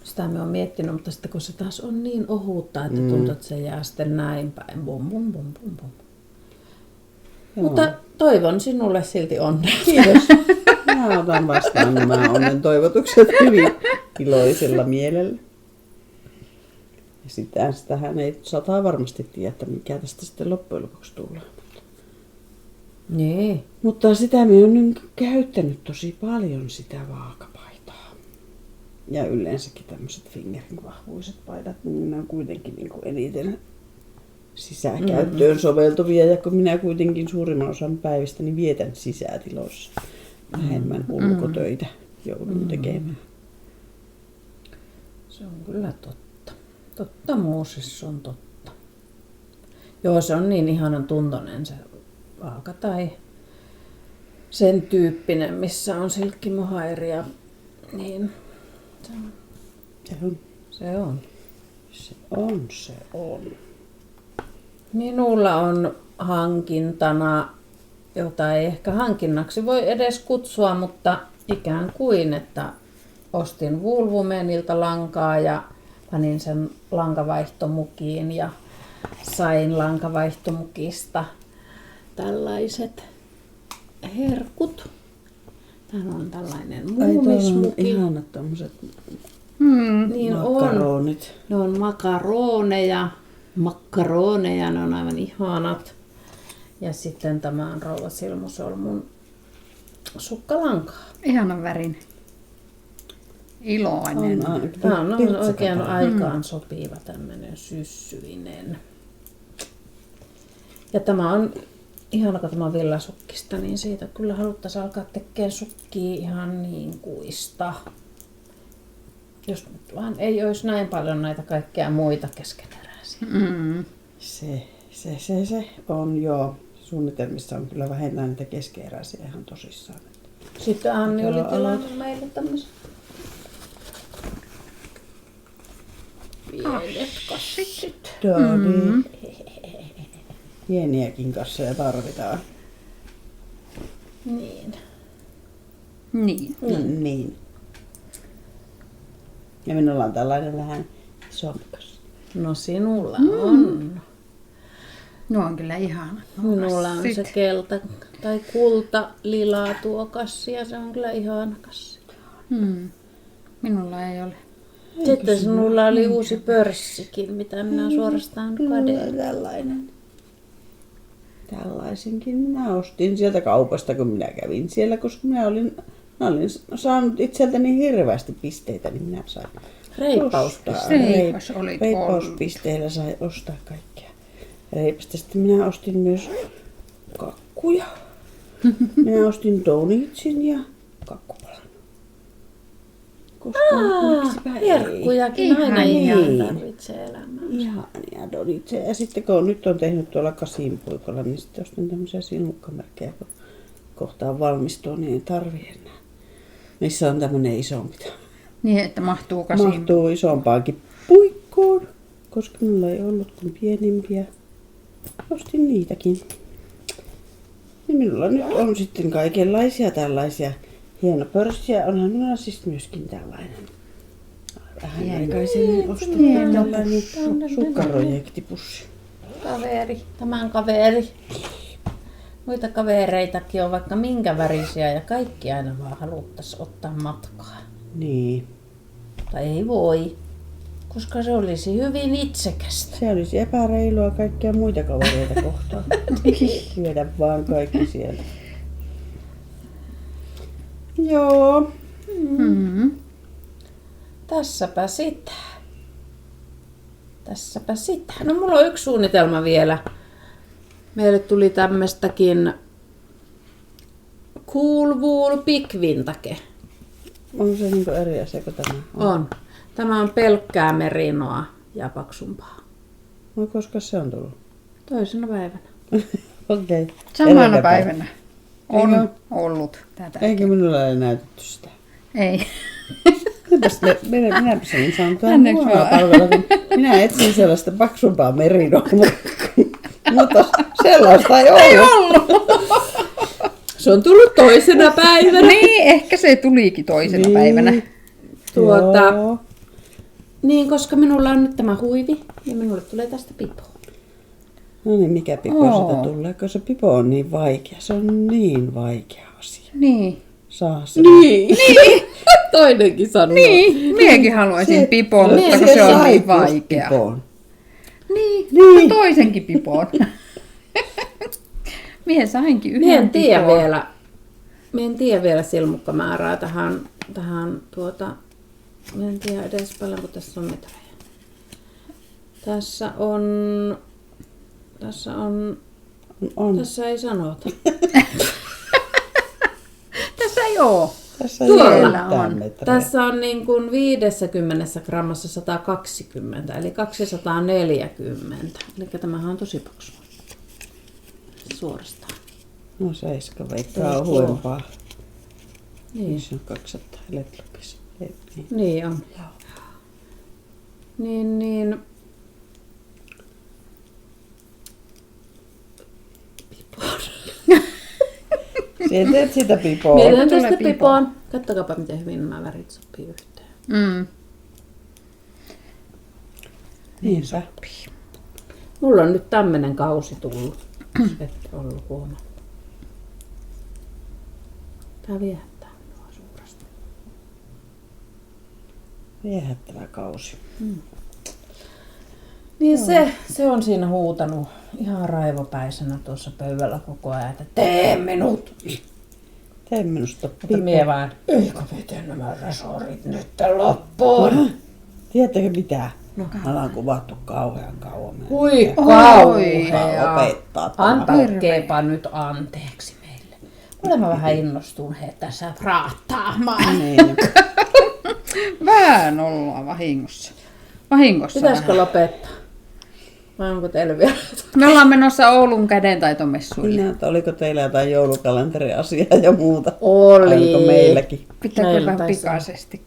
Sitä me on miettinyt, mutta sitten kun se taas on niin ohutta, että tuntuu, että se jää sitten näin päin. Bum, bum, bum, bum, bum. Mutta toivon sinulle silti onnea. Kiitos. Mä otan vastaan nämä onnen toivotukset hyvin iloisella mielellä. Ja sitähän ei sataa varmasti tiedä, että mikä tästä sitten loppujen lopuksi tulee. Niin. Mutta sitä minä olen nyt käyttänyt tosi paljon sitä vaakapaitaa. Ja yleensäkin tämmöiset fingerin vahvuiset paidat, niin ne on kuitenkin niin kuin eniten sisäkäyttöön soveltuvia. Ja kun minä kuitenkin suurimman osan päivistäni vietän sisätiloissa, vähemmän ulkotöitä joudun tekemään. Se on kyllä totta. Totta Mooses on totta. Joo, se on niin ihanan tuntoinen se vaaka tai sen tyyppinen, missä on silkkimohairia. Niin Se on. se on. Se on. Minulla on hankintana, jota ei ehkä hankinnaksi voi edes kutsua, mutta ikään kuin, että ostin Woolwomanilta lankaa ja panin sen lankavaihtomukiin ja sain lankavaihtomukista tällaiset herkut. Tämä on tällainen muumismuki. Ihanat tommoset Niin on. makaronit. Ne on makkaroneja, ne on aivan ihanat. Ja sitten tämä on Rouva Silmusolmun sukkalankaa. Ihanan värin. Iloinen. Tämä on oikein aikaan sopiva tämmöinen syssyinen. Ja tämä on ihana, kun tämä on villasukkista, niin siitä kyllä haluttaisiin alkaa tekemään sukkia ihan niin kuista. Jos nyt vaan ei olisi näin paljon näitä kaikkea muita keskeneräisiä. Mm. Se on jo. Suunnitelmissa on kyllä vähentää niitä keskeeräisiä ihan tosissaan. Sitten Anni oli tilannut meille tämmöisen pienet kassit. Pieniäkin kasseja tarvitaan. Niin. Niin. Niin. Ja minulla on tällainen vähän isompi kassi. No sinulla on. No on kyllä ihana. Minulla on se kelta tai kulta lila tuo kassi ja se on kyllä ihana kassi. Minulla ei ole. Sitten sinulla oli uusi pörssikin, mitä minä suorastaan kadeen. Tällaisenkin minä ostin sieltä kaupasta, kun minä kävin siellä, koska minä olin saanut itseltäni hirveästi pisteitä, niin minä sain reippauspisteillä sai ostaa kaikkea reipasta. Sitten minä ostin myös kakkuja. Minä ostin donitsin ja kakkupalan. Koska Herkkujakin aina ihan tarvitsee elämään. Ihania donitseja. Ja sitten kun nyt on tehnyt tuolla Kasinpuikolla, niin sitten ostin tämmöisiä silmukkamerkkejä, kun kohtaan valmistuu, niin ei tarvitse enää. Missä on tämmöinen isompi. Niin, että mahtuu kasiin. Mahtuu isompaankin puikkoon, koska minulla ei ollut kuin pienimpiä. Ostin niitäkin. Ja minulla nyt on sitten kaikenlaisia tällaisia hienopörssiä. Onhan minulla siis myöskin tällainen vähän aikaisemmin ostettu tällainen sukkaprojektipussi. Tämän kaveri. Muita kavereitakin on vaikka minkä värisiä ja kaikki aina vaan haluttaisiin ottaa matkaa. Niin. Tai ei voi, koska se olisi hyvin itsekästä. Se olisi epäreilua kaikkia muita kavereita kohtaan. Viedä vaan kaikki sieltä. Joo. Tässäpä sitä. No mulla on yksi suunnitelma vielä. Meille tuli tämmöstäkin Cool Wool Pikwintake. On se niinku eri asia kuin tämä? On. Tämä on pelkkää merinoa ja paksumpaa. No koska se on tullut? Toisena päivänä. Okei. Samana päivänä on ollut tätä. Eikä minulla ole näytetty sitä. Ei. Minäpä sen saanut vähän huonoa palvelua, kun minä etsin sellaista paksumpaa merinoa, mutta sellaista ei ollut. Se on tullut toisena päivänä. Niin, ehkä se tulikin toisena päivänä. Joo. Niin, koska minulla on nyt tämä huivi ja minulle tulee tästä pipo. No niin, mikä pipo sitä tulee, kun se pipo on niin vaikea. Se on niin vaikea asia. Niin. Saa se. Niin. Toinenkin sanoo. Niin, minäkin haluaisin pipoon, mutta kun se on niin vaikea. Pipoon. Niin, mutta toisenkin pipoon. Minä sainkin yhden pipoon. Minä en tiedä vielä silmukkamäärää tähän minä en tiedä edes paljonko tässä on metrejä. Tässä Tässä ei sanota. Tässä ei oo. Tuolla on. Tässä on niin kuin 50 grammassa 120, eli 240. Eli tämähän on tosi paksu. Suorastaan. No 7 veikkaa kauhuempaa. Niin. Se on 200 letlopissa. Niin on. Niin. Pipoon. Sinä teet sitä pipoa. Minä teen tästä pipoon. Kattokaapa miten hyvin nämä värit sopii yhteen. Niin sopii. Mulla on nyt tämmönen kausi tullut. Et ollut huono. Tää viehättää minua suuresti. Viehättävä kausi. Niin se on siinä huutanut ihan raivopäisenä tuossa pöydällä koko ajan, että tee minut. Tee minusta Mie vaan, eikö miten nämä resorit nyt loppuun? Tiedättekö mitä? No. Me ollaan kuvattu kauhean kauan. Kui Kauhea kauhea. lopettaa. Antakeepa nyt anteeksi meille. Olemme vähän innostuneet tässä raattaamaan. Niin. Vähän ollaan vahingossa. Pitäisikö vähän. lopettaa? Vai onko teille vielä? Me ollaan menossa Oulun kädentaitomessuille. Minä, että oliko teillä jotain joulukalenteriasiaa ja muuta? Oli. Vai onko meilläkin? Pitääkö Meillä vähän taisi pikaisesti?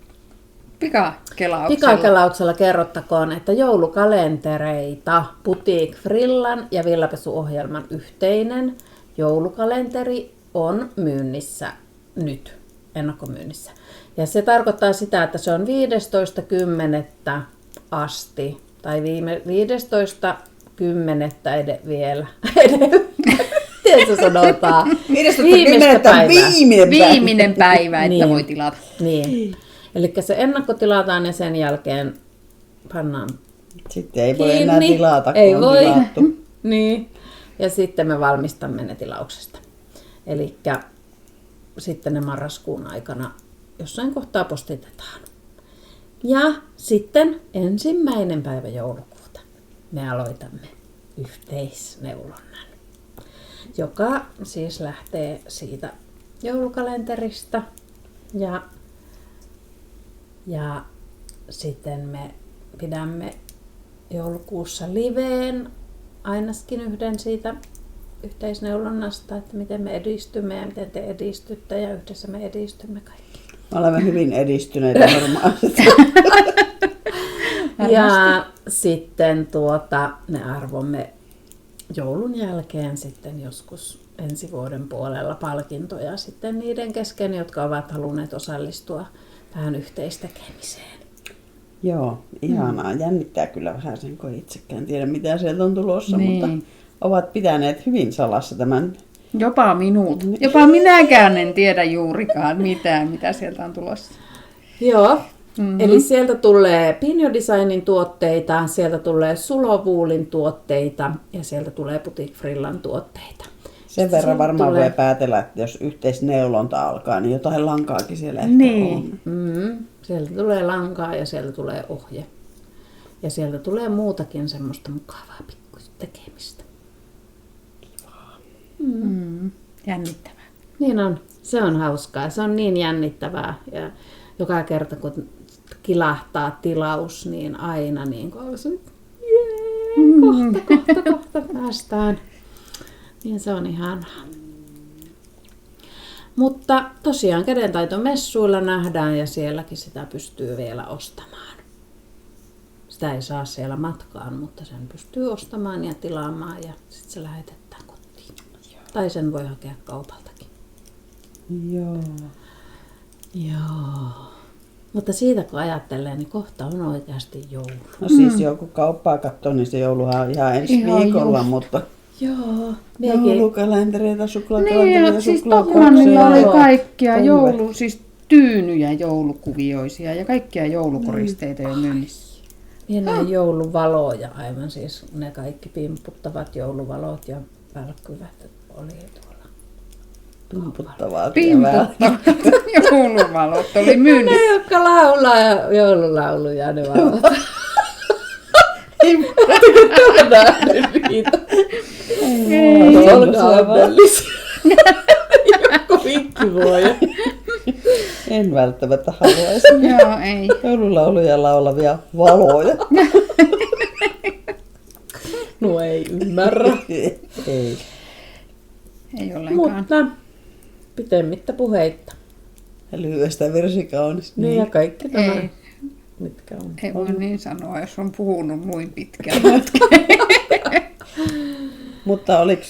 Pikakelauksella. Pikakelauksella kerrottakoon, että joulukalentereita Boutique Frillan ja Villapesuohjelman yhteinen joulukalenteri on myynnissä nyt, ennakkomyynnissä. Ja se tarkoittaa sitä, että se on 15.10. asti, tai 15.10. vielä. Miten se sanotaan? 15.10. Viimeinen päivä, että Niin. voi tilata. Niin. Eli se ennakkotilataan ja sen jälkeen pannaan Sitten ei voi kiinni. enää tilata, kun Ei on voi. tilattu. Niin. Ja sitten me valmistamme ne tilauksesta. Eli sitten ne marraskuun aikana jossain kohtaa postitetaan. Ja sitten 1. päivä joulukuuta me aloitamme yhteisneulonnan, joka siis lähtee siitä joulukalenterista ja sitten me pidämme joulukuussa liveen ainakin yhden siitä yhteisneulonnasta, että miten me edistymme ja miten te edistytte ja yhdessä me edistymme kaikki. Me olemme hyvin edistyneitä normaalisti. Ja sitten me arvomme joulun jälkeen sitten joskus ensi vuoden puolella palkintoja sitten niiden kesken, jotka ovat halunneet osallistua tähän yhteistekemiseen. Joo, ihanaa. Jännittää kyllä vähän sen, kun itsekään tiedä mitä sieltä on tulossa, Niin. mutta ovat pitäneet hyvin salassa tämän. Jopa minut. Jopa minäkään en tiedä juurikaan mitään, mitä sieltä on tulossa. Joo, eli sieltä tulee Pinjo Designin tuotteita, sieltä tulee Sulovuulin tuotteita ja sieltä tulee Boutique Frillan tuotteita. Sen verran varmaan tulee- voi päätellä, että jos yhteisneulonta alkaa, niin jotain lankaakin siellä ehkä Niin. on. Sieltä tulee lankaa ja sieltä tulee ohje. Ja sieltä tulee muutakin semmoista mukavaa pikkutekemistä. Jännittävää. Niin on. Se on hauskaa. Se on niin jännittävää. Ja joka kerta kun kilahtaa tilaus, niin aina niin kuin se, kohta päästään. Niin se on ihanaa. Mutta tosiaan kädentaitomessuilla nähdään ja sielläkin sitä pystyy vielä ostamaan. Sitä ei saa siellä matkaan, mutta sen pystyy ostamaan ja tilaamaan ja sitten se lähetetään kotiin. Tai sen voi hakea kaupaltakin. Joo. Joo. Mutta siitä kun ajattelee, niin kohta on oikeasti joulu. No siis joku kauppaa katsoo, niin se jouluhan on ihan ensi Ihan viikolla, just. mutta Joo. joulukalentereita, Niin, suklaakalentereita, ja siis suklaapakseja. Tokmannilla oli Joo. kaikkia Konve. siis tyynyjä joulukuvioisia ja kaikkia joulukoristeita jo myynnissä. Pieniä jouluvaloja aivan siis. Ne kaikki pimputtavat jouluvalot ja välkkyvät oli tuolla. Pimputtavaa. Pimputtavat jouluvalot oli myynnissä. Ne, jotka laulaa joululauluja, ne valot. Olkaa onnellisia. Joku vinkkivuoja. En välttämättä haluaisi Joo, ei. joululauluja laulavia valoja. No ei ymmärrä. Ei. Ei ollenkaan. Mutta pitemmittä puheitta. Ja lyhyestä virsi kaunis. Niin ja kaikki nämä, Ei. mitkä on. Ei voi niin sanoa, jos on puhunut noin pitkään. Mutta oliko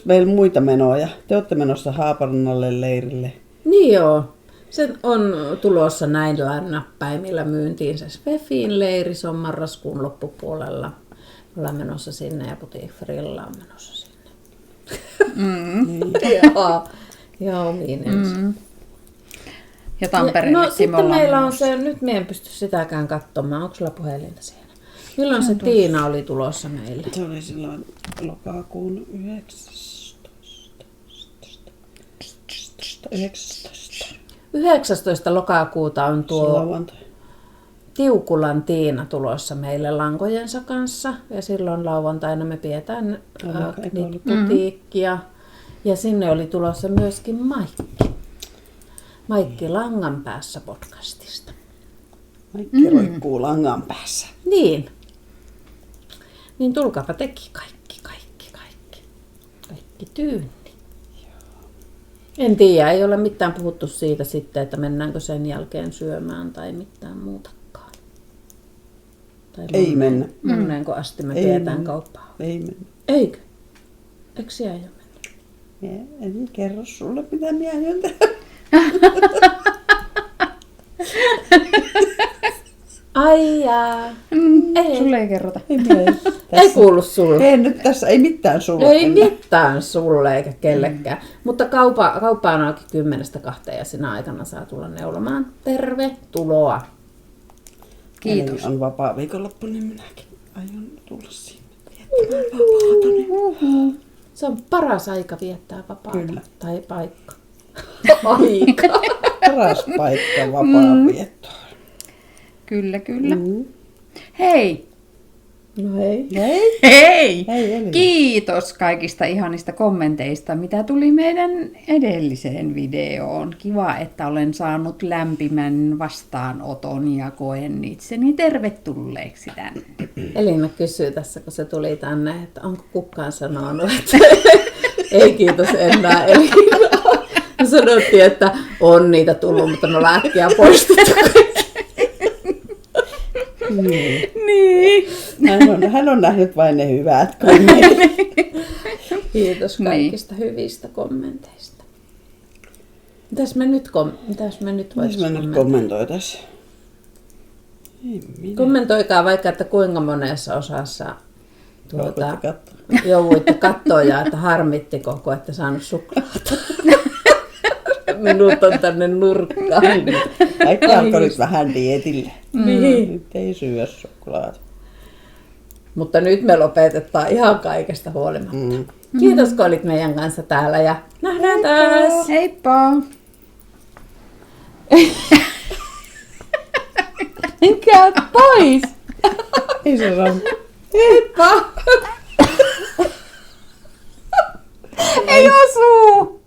meillä muita menoja? Te olette menossa Haaparannalle leirille. Niin joo. Se on tulossa näillä näppäimillä myyntiin se Svefin leiri, se on marraskuun loppupuolella. Ollaan menossa sinne ja Boutique Frilla on menossa sinne. Joo, niin ensin. Ja Tampereellekin No sitten ollaan meillä on menossa. se, nyt me en pysty sitäkään katsomaan, onko sulla puhelinta siinä? Milloin se Tiina oli tulossa meille? Se oli silloin lokakuun 19. 19. lokakuuta on tuo Lauantai. Tiukulan Tiina tulossa meille lankojensa kanssa. Ja silloin lauantaina me pidetään putiikkia. Ja sinne oli tulossa myöskin Maikki. Maikki Langan päässä podcastista. Maikki roikkuu langan päässä. Niin. Niin tulkapa teki kaikki tyynni. En tiedä, ei ole mitään puhuttu siitä sitten, että mennäänkö sen jälkeen syömään tai mitään muutakaan. Tai Ei mennä. Moneenko asti me Ei pidetään mennä. kauppaa? Ei mennä. Eikö? Eikö siellä jo mennä? Mie en kerro sulle, mitä minä aion tehdä. Ai jaa. Ei. Sulle ei kerrota. Ei kuulu sulle. Ei nyt tässä, ei mitään sulle. Ei enää. mitään sulle eikä kellekään. Mutta kauppa on auki 10-2 ja sinä aikana saa tulla neulomaan. Tervetuloa. Kiitos. Eli on vapaa viikonloppu, niin minäkin aion tulla sinne viettämään vapaata. Se on paras aika viettää vapaata. Kyllä. Tai paikka. Aika. Paras paikka vapaa viettoon. Kyllä, kyllä. Hei! No hei. Hei. Hei! Hei Elina. Kiitos kaikista ihanista kommenteista, mitä tuli meidän edelliseen videoon. Kiva, että olen saanut lämpimän vastaanoton ja koen itseni tervetulleeksi tänne. Elina kysyy tässä, kun se tuli tänne, että onko kukaan sanonut, että ei kiitos enää Elina. Me sanottiin, että on niitä tullut, mutta ne on äkkiä poistettu. Niin. Hän on nähnyt vain ne hyvät kommentit. Kiitos kaikista hyvistä kommenteista. Mitäs me nyt Mitäs me nyt kommentoida? kommentoitaisiin? Ei minä. Kommentoikaa vaikka, että kuinka monessa osassa Joudutte katsomaan. jouduitte katsoa ja että harmittiko, kun ette saanut suklaata. Minut on tänne nurkkaan. Kaikki alkoi nyt vähän dietille. Niin. Nyt ei syö suklaata. Mutta nyt me lopetetaan ihan kaikesta huolimatta. Kiitos, kun olit meidän kanssa täällä ja nähdään taas. Heippa! Käy pois! Ei se saa. Heippa! Ei osu!